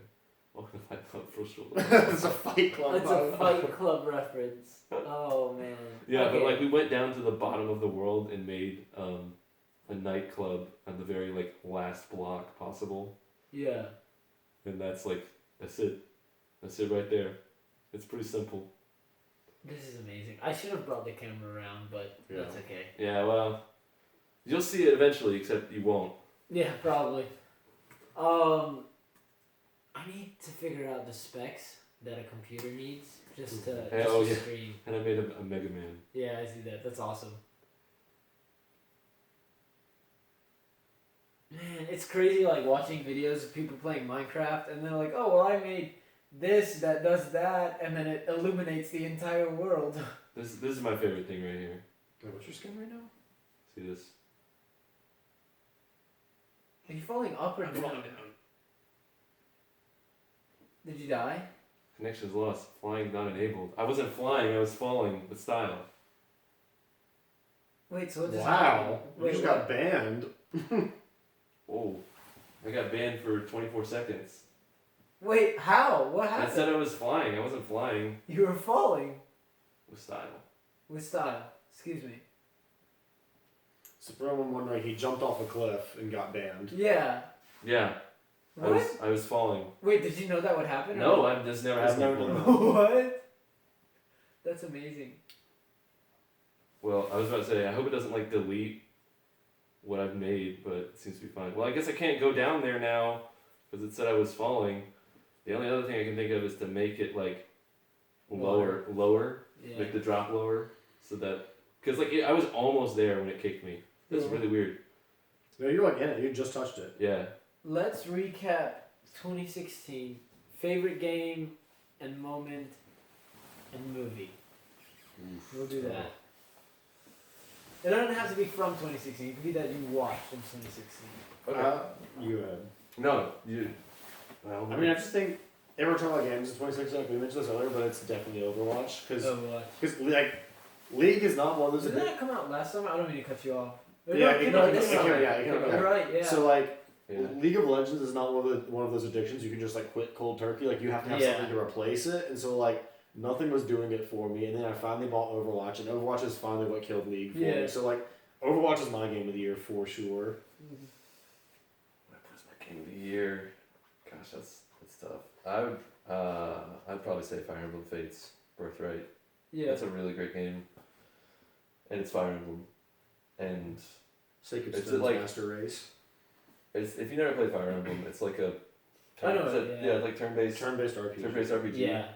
Welcome to Fight Club First Rule. It's a Fight Club. It's a Fight Club reference. Oh man. Yeah, Okay. but like we went down to the bottom of the world and made a nightclub on the very like last block possible, Yeah. and that's it. That's it right there. It's pretty simple. This is amazing. I should have brought the camera around, but that's okay. Yeah, well, you'll see it eventually, except you won't. Yeah, probably. I need to figure out the specs that a computer needs just to stream. And I made a Mega Man. Yeah, I see that. That's awesome. Man, it's crazy like watching videos of people playing Minecraft and they're like, oh, well, I made this that does that, and then it illuminates the entire world. This is my favorite thing right here. Wait, what's your skin right now? See this? Are you falling up or down? Did you die? Connection's lost. Flying not enabled. I wasn't flying. I was falling with style. Wait, so what just Wow. happened? You Wait, just what? got banned. Oh, I got banned for 24 seconds. Wait, how? What I happened? said I was flying. I wasn't flying You were falling with style. with style. Excuse me. So for everyone wondering, he jumped off a cliff and got banned. Yeah. Yeah, What? I was falling. Wait, did you know that would happen? No, this never It's happened never before. What? That's amazing. Well, I was about to say, I hope it doesn't like delete what I've made, but it seems to be fine. Well, I guess I can't go down there now because it said I was falling. The only other thing I can think of is to make it like lower, Yeah. like the drop lower, so that because like I was almost there when it kicked me. That's Yeah. really weird. No, you're like in it. You just touched it. Yeah. Let's recap 2016 favorite game and moment and movie. We'll do that. It doesn't have to be from 2016. It could be that you watched in 2016. Okay. You had. No, you. Well, I mean, I just think everyone talking about games in 2016. Like we mentioned this earlier, but it's definitely Overwatch because like League is not one of those. Didn't that come out last summer? I don't mean to cut you off. Yeah, it came out this summer. yeah. You're right. Yeah. So like Yeah. League of Legends is not one of those addictions you can just like quit cold turkey. Like you have to have Yeah. something to replace it, and so like nothing was doing it for me. And then I finally bought Overwatch, and Overwatch is finally what killed League for Yeah. me. So like Overwatch is my game of the year for sure. What was my game of the year? Gosh, that's tough. I'd probably say Fire Emblem Fates Birthright. Yeah. That's a really great game. And it's Fire Emblem. And Sacred It's Stone's like- Master Race. it's if you never played Fire Emblem, it's like a I know it's it, a- yeah. like turn-based Turn-based RPG. RPG. Yeah.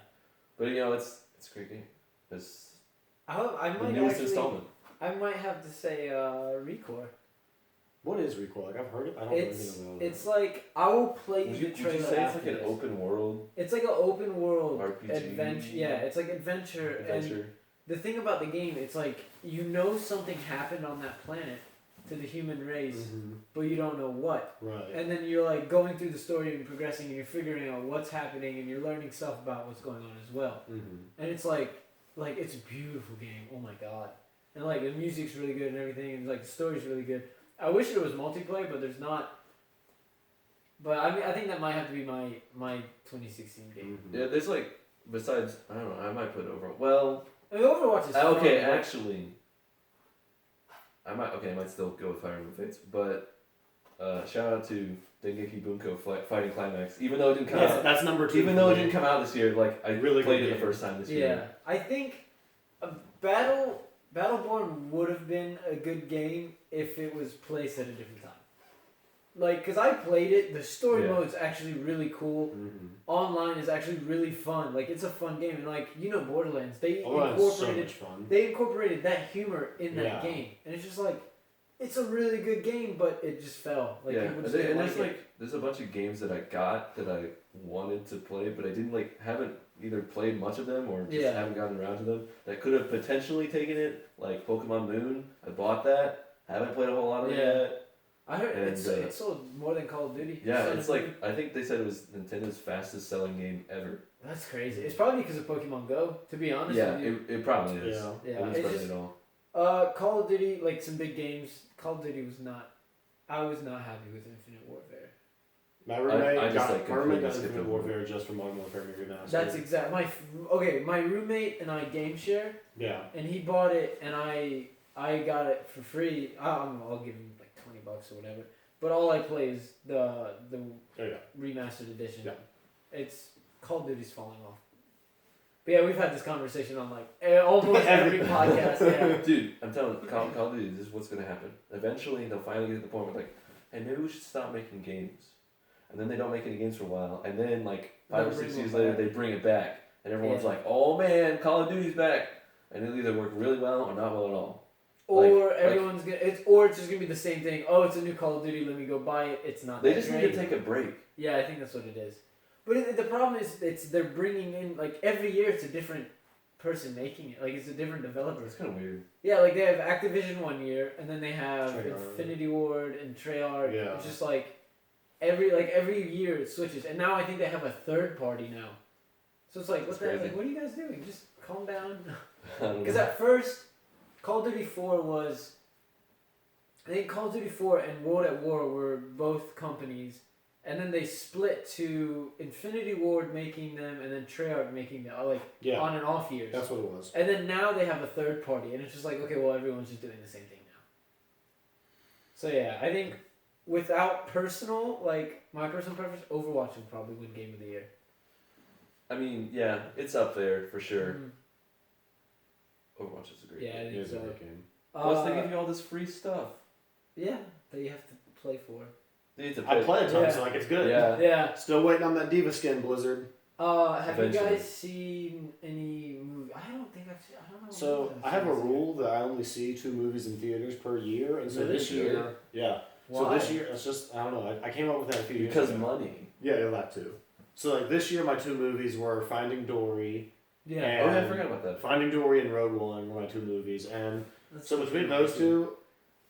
But you know, it's a great game. It's I the might newest actually. installment. I might have to say Recore. What is Recoil? Like I've heard it. I don't know anything about it. It's like I will play Would the you trailer say it's after like an this. open world It's like an open world RPG? adventure. Yeah, it's like adventure. And adventure? the thing about the game, it's like you know something happened on that planet to the human race, Mhm. but you don't know what. Right. And then you're like going through the story and progressing, and you're figuring out what's happening, and you're learning stuff about what's going on as well. Mm-hmm. And it's like it's a beautiful game. Oh my god! And like the music's really good and everything, and like the story's really good. I wish there was multiplayer, but there's not. But I mean, I think that might have to be my 2016 game. Mm-hmm. Yeah, there's like besides I don't know. I might put over. Well, I mean, Overwatch is fun, okay, but- actually, I might still go with Fire Emblem Fates, but shout out to Dengeki Bunko Fighting Climax. Even though it didn't come out, That's number 2. even though it didn't come out this year, like I Really played good it the game. first time this Yeah, year. I think Battleborn would have been a good game if it was placed at a different time. Like, cause I played it, the story Yeah. mode's actually really cool. Mm-hmm. Online is actually really fun. Like, it's a fun game, and like Borderlands, they Oh, that's so incorporated much fun. they incorporated that humor in that Yeah. game, and it's just like it's a really good game, but it just fell. Like, Yeah, people and just didn't there's like it. like there's a bunch of games that I got that I wanted to play, but I didn't like haven't either played much of them or just Yeah. haven't gotten around to them that could have potentially taken it, like Pokemon Moon. I bought that. Haven't played a whole lot of it Yeah. yet. I heard And, it sold more than Call of Duty. Yeah, it's like I think they said it was Nintendo's fastest selling game ever. That's crazy. It's probably because of Pokemon Go. To be honest. Yeah, with you. it probably is. Yeah. Yeah, It was it's probably just- it all. Call of Duty, like some big games. Call of Duty was not. I was not happy with Infinite Warfare. My roommate I just, got like, completely Infinite skipped over Warfare just for Modern Warfare Remastered. That's exact. My roommate and I game share, Yeah. and he bought it, and I got it for free. I'll give him like $20 or whatever. But all I play is the Oh yeah. remastered edition. Yeah. It's Call of Duty's falling off. But yeah, we've had this conversation on like almost every podcast. Yeah. Dude, I'm telling you, Call of Duty, this is what's gonna happen. Eventually, they'll finally get to the point where like, hey, maybe we should stop making games. And then they don't make any games for a while, and then like 5 or They'll 6 bring years them later, back. they bring it back, and everyone's Yeah. like, "Oh man, Call of Duty's back!" And it'll either work really well or not well at all. Or Like- everyone's gonna it's just gonna be the same thing. Oh, it's a new Call of Duty. Let me go buy it. It's not. They that just need great. to take a break. Yeah, I think that's what it is. But the problem is, they're bringing in like every year it's a different person making it. Like it's a different developer. It's kind of weird. Yeah, like they have Activision one year, and then they have Treyarch. Infinity Ward and Treyarch. Yeah. It's just like every year it switches, and now I think they have a third party now. So it's like, That's what the heck? crazy. Like, what are you guys doing? Just calm down. I don't Because know. at first, Call of Duty 4 was. I think Call of Duty 4 and World at War were both companies, and then they split to Infinity Ward making them, and then Treyarch making them, like Yeah. on and off years. That's what it was. And then now they have a third party, and it's just like, okay, well, everyone's just doing the same thing now. So yeah, I think without my personal preference, Overwatch would probably win Game of the Year. I mean, yeah, it's up there for sure. Mhm. Overwatch is a great Yeah, I game. It think is so. a great game. Plus, they give you all this free stuff. Yeah, that you have to play for. You need to I play a ton, Yeah. so like it's good. Yeah. Yeah. Still waiting on that Diva skin, Blizzard. Have Eventually. you guys seen any movie? I don't think I've seen. I don't know. So what I have a I've seen. rule that I only see 2 movies in theaters per year, and so Really? this year, Really? yeah. Why? So this year, it's just I don't know. I came up with that a few years Because ago. money. Yeah, that too. So like this year, my 2 movies were Finding Dory. Yeah. And Oh yeah, I forgot about that. Finding Dory and Rogue One were my 2 movies, and That's so between those 2,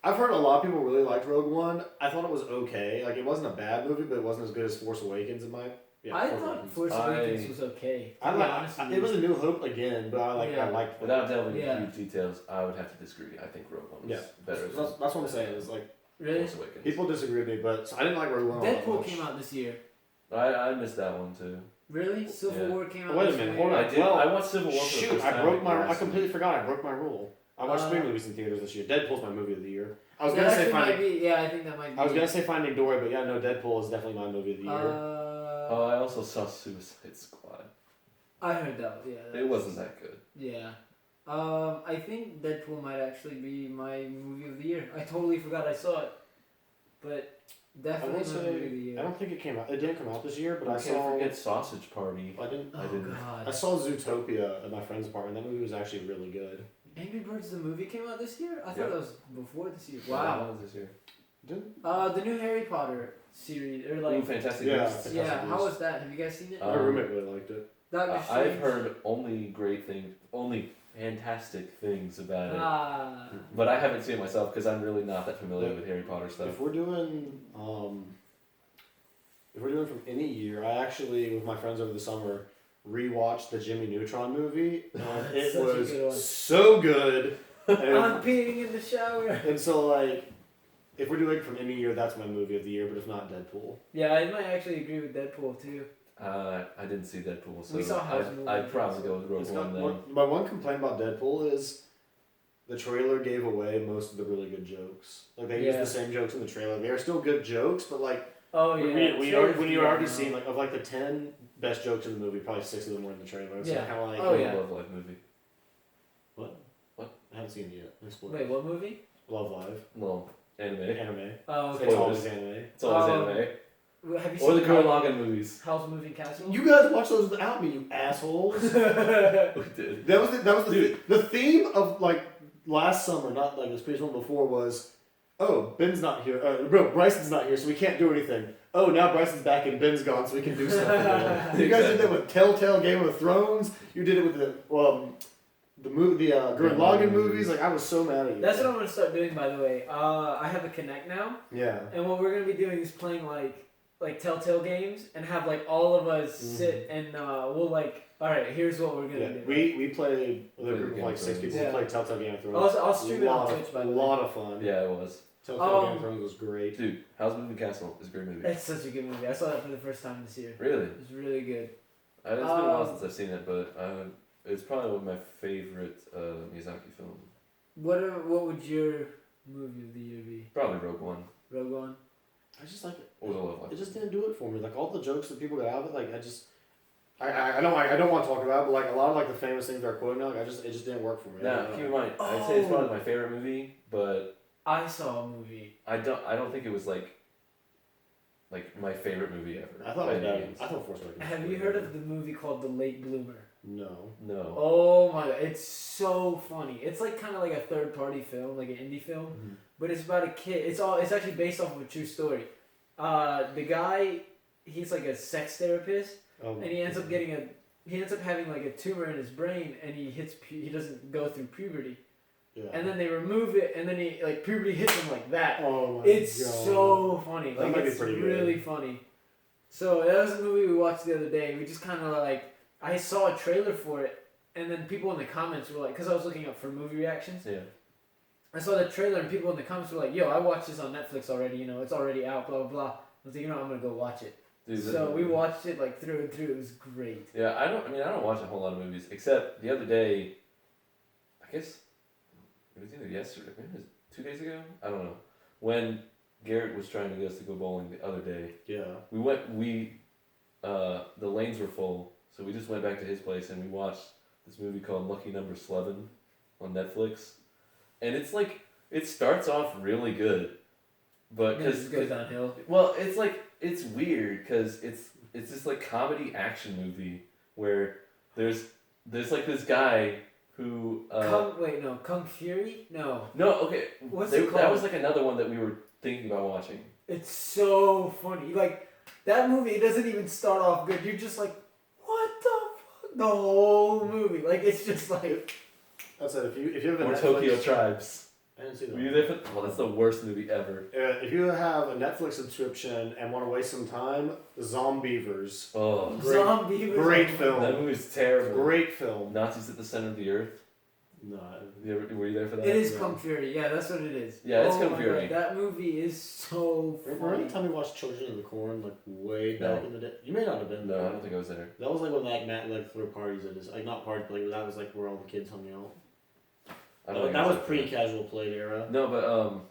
I've heard a lot of people really liked Rogue One. I thought it was okay. Like it wasn't a bad movie, but it wasn't as good as Force Awakens in my. Yeah, I Force thought Awakens. Force Awakens was okay. I to be like. honest with It you. was a New Hope again, but I Yeah. liked. Without delving Yeah. into huge details, I would have to disagree. I think Rogue One was Yeah. better That's, than that's what I'm saying. Is like Really. Force Awakens. people disagree with me, but so I didn't like Rogue One. all that Deadpool much. came out this year. I missed that one too. Really? Civil Yeah. War came out. Wait a this minute, year? hold on. I did. Well, I watched Civil War for the Shoot, first I time. broke like, my. I last completely week. forgot. I broke my rule. I watched Uh, 3 movies in theaters this year. Deadpool's my movie of the year. I was That gonna say actually might Finding. be. Yeah, I think that might be. I was gonna say Finding Dory, but yeah, no, Deadpool is definitely my movie of the year. Oh, I also saw Suicide Squad. I heard that. Yeah. It that's- wasn't that good. Yeah. I think Deadpool might actually be my movie of the year. I totally forgot I saw it, but I definitely will my movie of the say year. I don't think it came out. It didn't come out this year, but I I can't saw. forget Sausage Party. I didn't. Oh I didn't. I God. saw Zootopia at my friend's apartment. That movie was actually really good. Angry Birds the movie came out this year. I thought Yep. that was before this year. That Wow. was this year. Didn't? The new Harry Potter series, or Ooh, like, Fantastic Yeah. Beasts. yeah. Fantastic How Beasts. was that? Have you guys seen it? My roommate really liked it. Doctor I've Strange. heard only great things, only fantastic things about it. Ah. But I haven't seen it myself because I'm really not that familiar with Harry Potter stuff. If we're doing from any year, I actually with my friends over the summer rewatched the Jimmy Neutron movie, and it Such a was good one. so good. I'm And, peeing in the shower. and so like, if we're doing from any year, that's my movie of the year. But if not, Deadpool. Yeah, I might actually agree with Deadpool too. I didn't see Deadpool, so We saw House Movie. I'd probably go with Rogue It's One not, then. my one complaint about Deadpool is the trailer gave away most of the really good jokes. Like they used Yeah. the same jokes in the trailer. They are still good jokes, but like Oh yeah. when you already seen like of like the 10 best jokes in the movie, probably 6 of them were in the trailer. So Yeah. kind of like Oh, yeah. Love Live movie. I haven't seen it yet. No spoilers. Wait, what movie? Love Live. Well, anime. Anime. Oh, It's okay. always anime. It's always anime. Have you Or the seen Gurren Lagann movies. House Moving Castle? You guys watch those without me, you assholes. We did. That was Dude. the theme of like last summer, not like this previous one before, was oh, Ben's not here. Bro, Bryson's not here, so we can't do anything. Oh, now Bryson's back and Ben's gone, so we can do stuff again. You guys did that with Telltale Game of Thrones. You did it with the Gurren Lagann movies. Like, I was so mad at you. That's what I'm gonna start doing, by the way. I have a Kinect now, Yeah. and what we're gonna be doing is playing like Telltale games, and have like all of us sit and we'll like. All right, here's what we're gonna do. We played with a group of like 6 people. Yeah. We played Telltale Game of Thrones. I'll stream it on Twitch, by the A way. lot of fun. Yeah, it was. Telltale Game of Thrones was great. Dude, Howl's Moving Castle is a great movie. It's such a good movie. I saw that for the first time this year. Really? It was really good. It's been a while since I've seen it, but it's probably one of my favorite Miyazaki films. What would your movie of the year be? Probably Rogue One. Rogue One. I just like it. Or The Love It Life. just didn't do it for me. Like all the jokes that people got out of it, like I don't want to talk about it, but like a lot of like the famous things they're quoting, like it just didn't work for me. Now, keep in mind, I'd say it's probably my favorite movie, but I saw a movie. I don't think it was like my favorite movie ever. I thought by it was any bad. means. I thought Force Awakens. Have you heard of the movie called The Late Bloomer? No. No. Oh my god, it's so funny. It's like kind of like a third party film, like an indie film, but it's about a kid. It's actually based off of a true story. The guy, he's like a sex therapist, and he ends up having like a tumor in his brain, and he doesn't go through puberty. Yeah. And then they remove it, and then he like puberty hits him like that. Oh my It's God. so funny. That Like might be it's pretty good. really funny. So that was a movie we watched the other day. We just kind of like I saw a trailer for it, and then people in the comments were like, because I was looking up for movie reactions. Yeah. I saw the trailer, and people in the comments were like, "Yo, I watched this on Netflix already. You know, it's already out. Blah blah blah." I was like, I'm gonna go watch it. Dude, So we watched it like through and through. It was great. Yeah, I don't watch a whole lot of movies, except the other day, I guess it was either yesterday, maybe it was 2 days ago, I don't know, when Garrett was trying to get us to go bowling the other day. Yeah. The lanes were full, so we just went back to his place and we watched this movie called Lucky Number 11 on Netflix. And it's like, it starts off really good, but It just goes downhill. well, it's weird because it's this like comedy action movie where there's like this guy who Kung Fury? No. okay, What's it called? that was like another one that we were thinking about watching. It's so funny. Like that movie, it doesn't even start off good. You're just like, what the fuck? The whole movie, like it's just like. That's it. If you have a Or Netflix, Tokyo Tribes. I didn't see that. Were you there for? Well, that's the worst movie ever. If you have a Netflix subscription and want to waste some time, Zombievers. Oh, Zombie. Great film. that movie's terrible. Great film. Nazis at the center of the earth. No. Were you there for that? It is Yeah. Kung Fury. Yeah, that's what it is. Yeah, it's Kung my Fury. God, that movie is so Remember funny. any time we watched Children of the Corn, like way No. back in the day? You may not have been No, there. I don't think I was there. That was like when like Matt like threw parties at his, like not parties, but like that was like where all the kids hung out. I don't think I That was there. pre-casual play era. No, but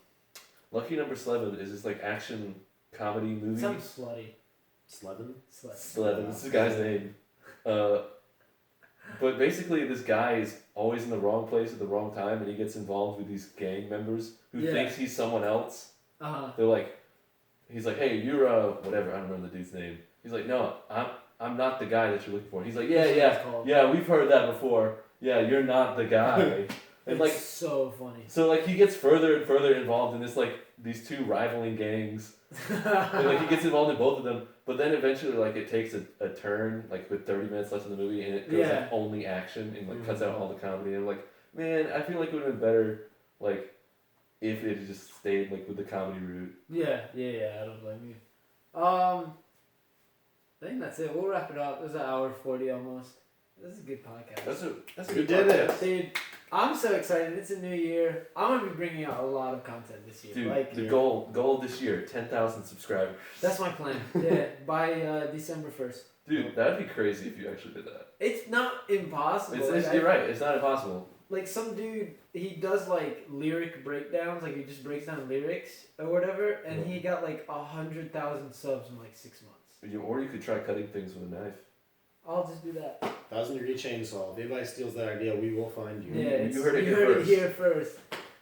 Lucky Number 11 is this like action comedy movie. Sounds slutty. Slevin? Slut. 11. This is the guy's name. But basically, this guy is always in the wrong place at the wrong time, and he gets involved with these gang members who Yeah. thinks he's someone else. Uh-huh. He's like, hey, you're whatever. I don't remember the dude's name. He's like, no, I'm not the guy that you're looking for. He's like, yeah, we've heard that before. Yeah, you're not the guy. And It's so funny. so like he gets further and further involved in this like these two rivaling gangs. And like he gets involved in both of them, but then eventually like it takes a turn like with 30 minutes left in the movie and it goes Yeah. like only action and like cuts out all the comedy and I'm like, man, I feel like it would have been better like if it had just stayed like with the comedy route. Yeah, I don't blame you. I think that's it. We'll wrap it up. It was an hour 40 almost. This is a good podcast. That's a You good did it. podcast. Dude, I'm so excited. It's a new year. I'm gonna be bringing out a lot of content this year. Dude, like the goal this year, 10,000 subscribers. that's my plan. Yeah, by December 1st. Dude, that'd be crazy if you actually did that. It's not impossible. You're right. It's not impossible. Like some dude, he does like lyric breakdowns. Like he just breaks down lyrics or whatever, and he got like 100,000 subs in like 6 months. Or you could try cutting things with a knife. I'll just do that. 1,000-degree chainsaw. If anybody steals that idea, we will find you. Yeah, You heard it you here heard first. it here first.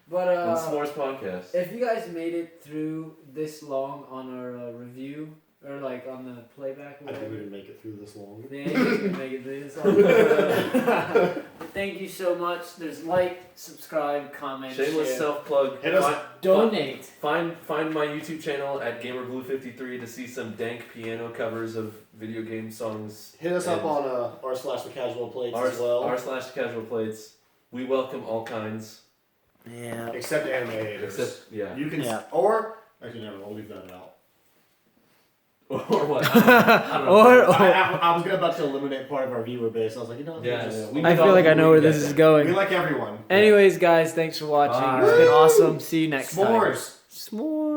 But On S'mores Podcast. if you guys made it through this long on our review or like on the playback. Or I think whatever. we didn't make it through this long. Yeah, you can make it this long. But thank you so much. There's like, subscribe, comment, Shameless share, self-plug. Hit us. donate. Find my YouTube channel at GamerBlue53 to see some dank piano covers of video game songs. Hit us up and on r/thecasualplates as well. r/casualplates. We welcome all kinds. Yeah. Except anime haters. Except, yeah. You can, Yeah. or actually, never. I'll leave that out. Or what? I don't know. I was about to eliminate part of our viewer base. I was like, you know, Yeah, just- yeah. I feel like I know where this is we going. like everyone. Anyways, guys, thanks for watching. Bye. It's been awesome. See you next time. S'mores. S'mores.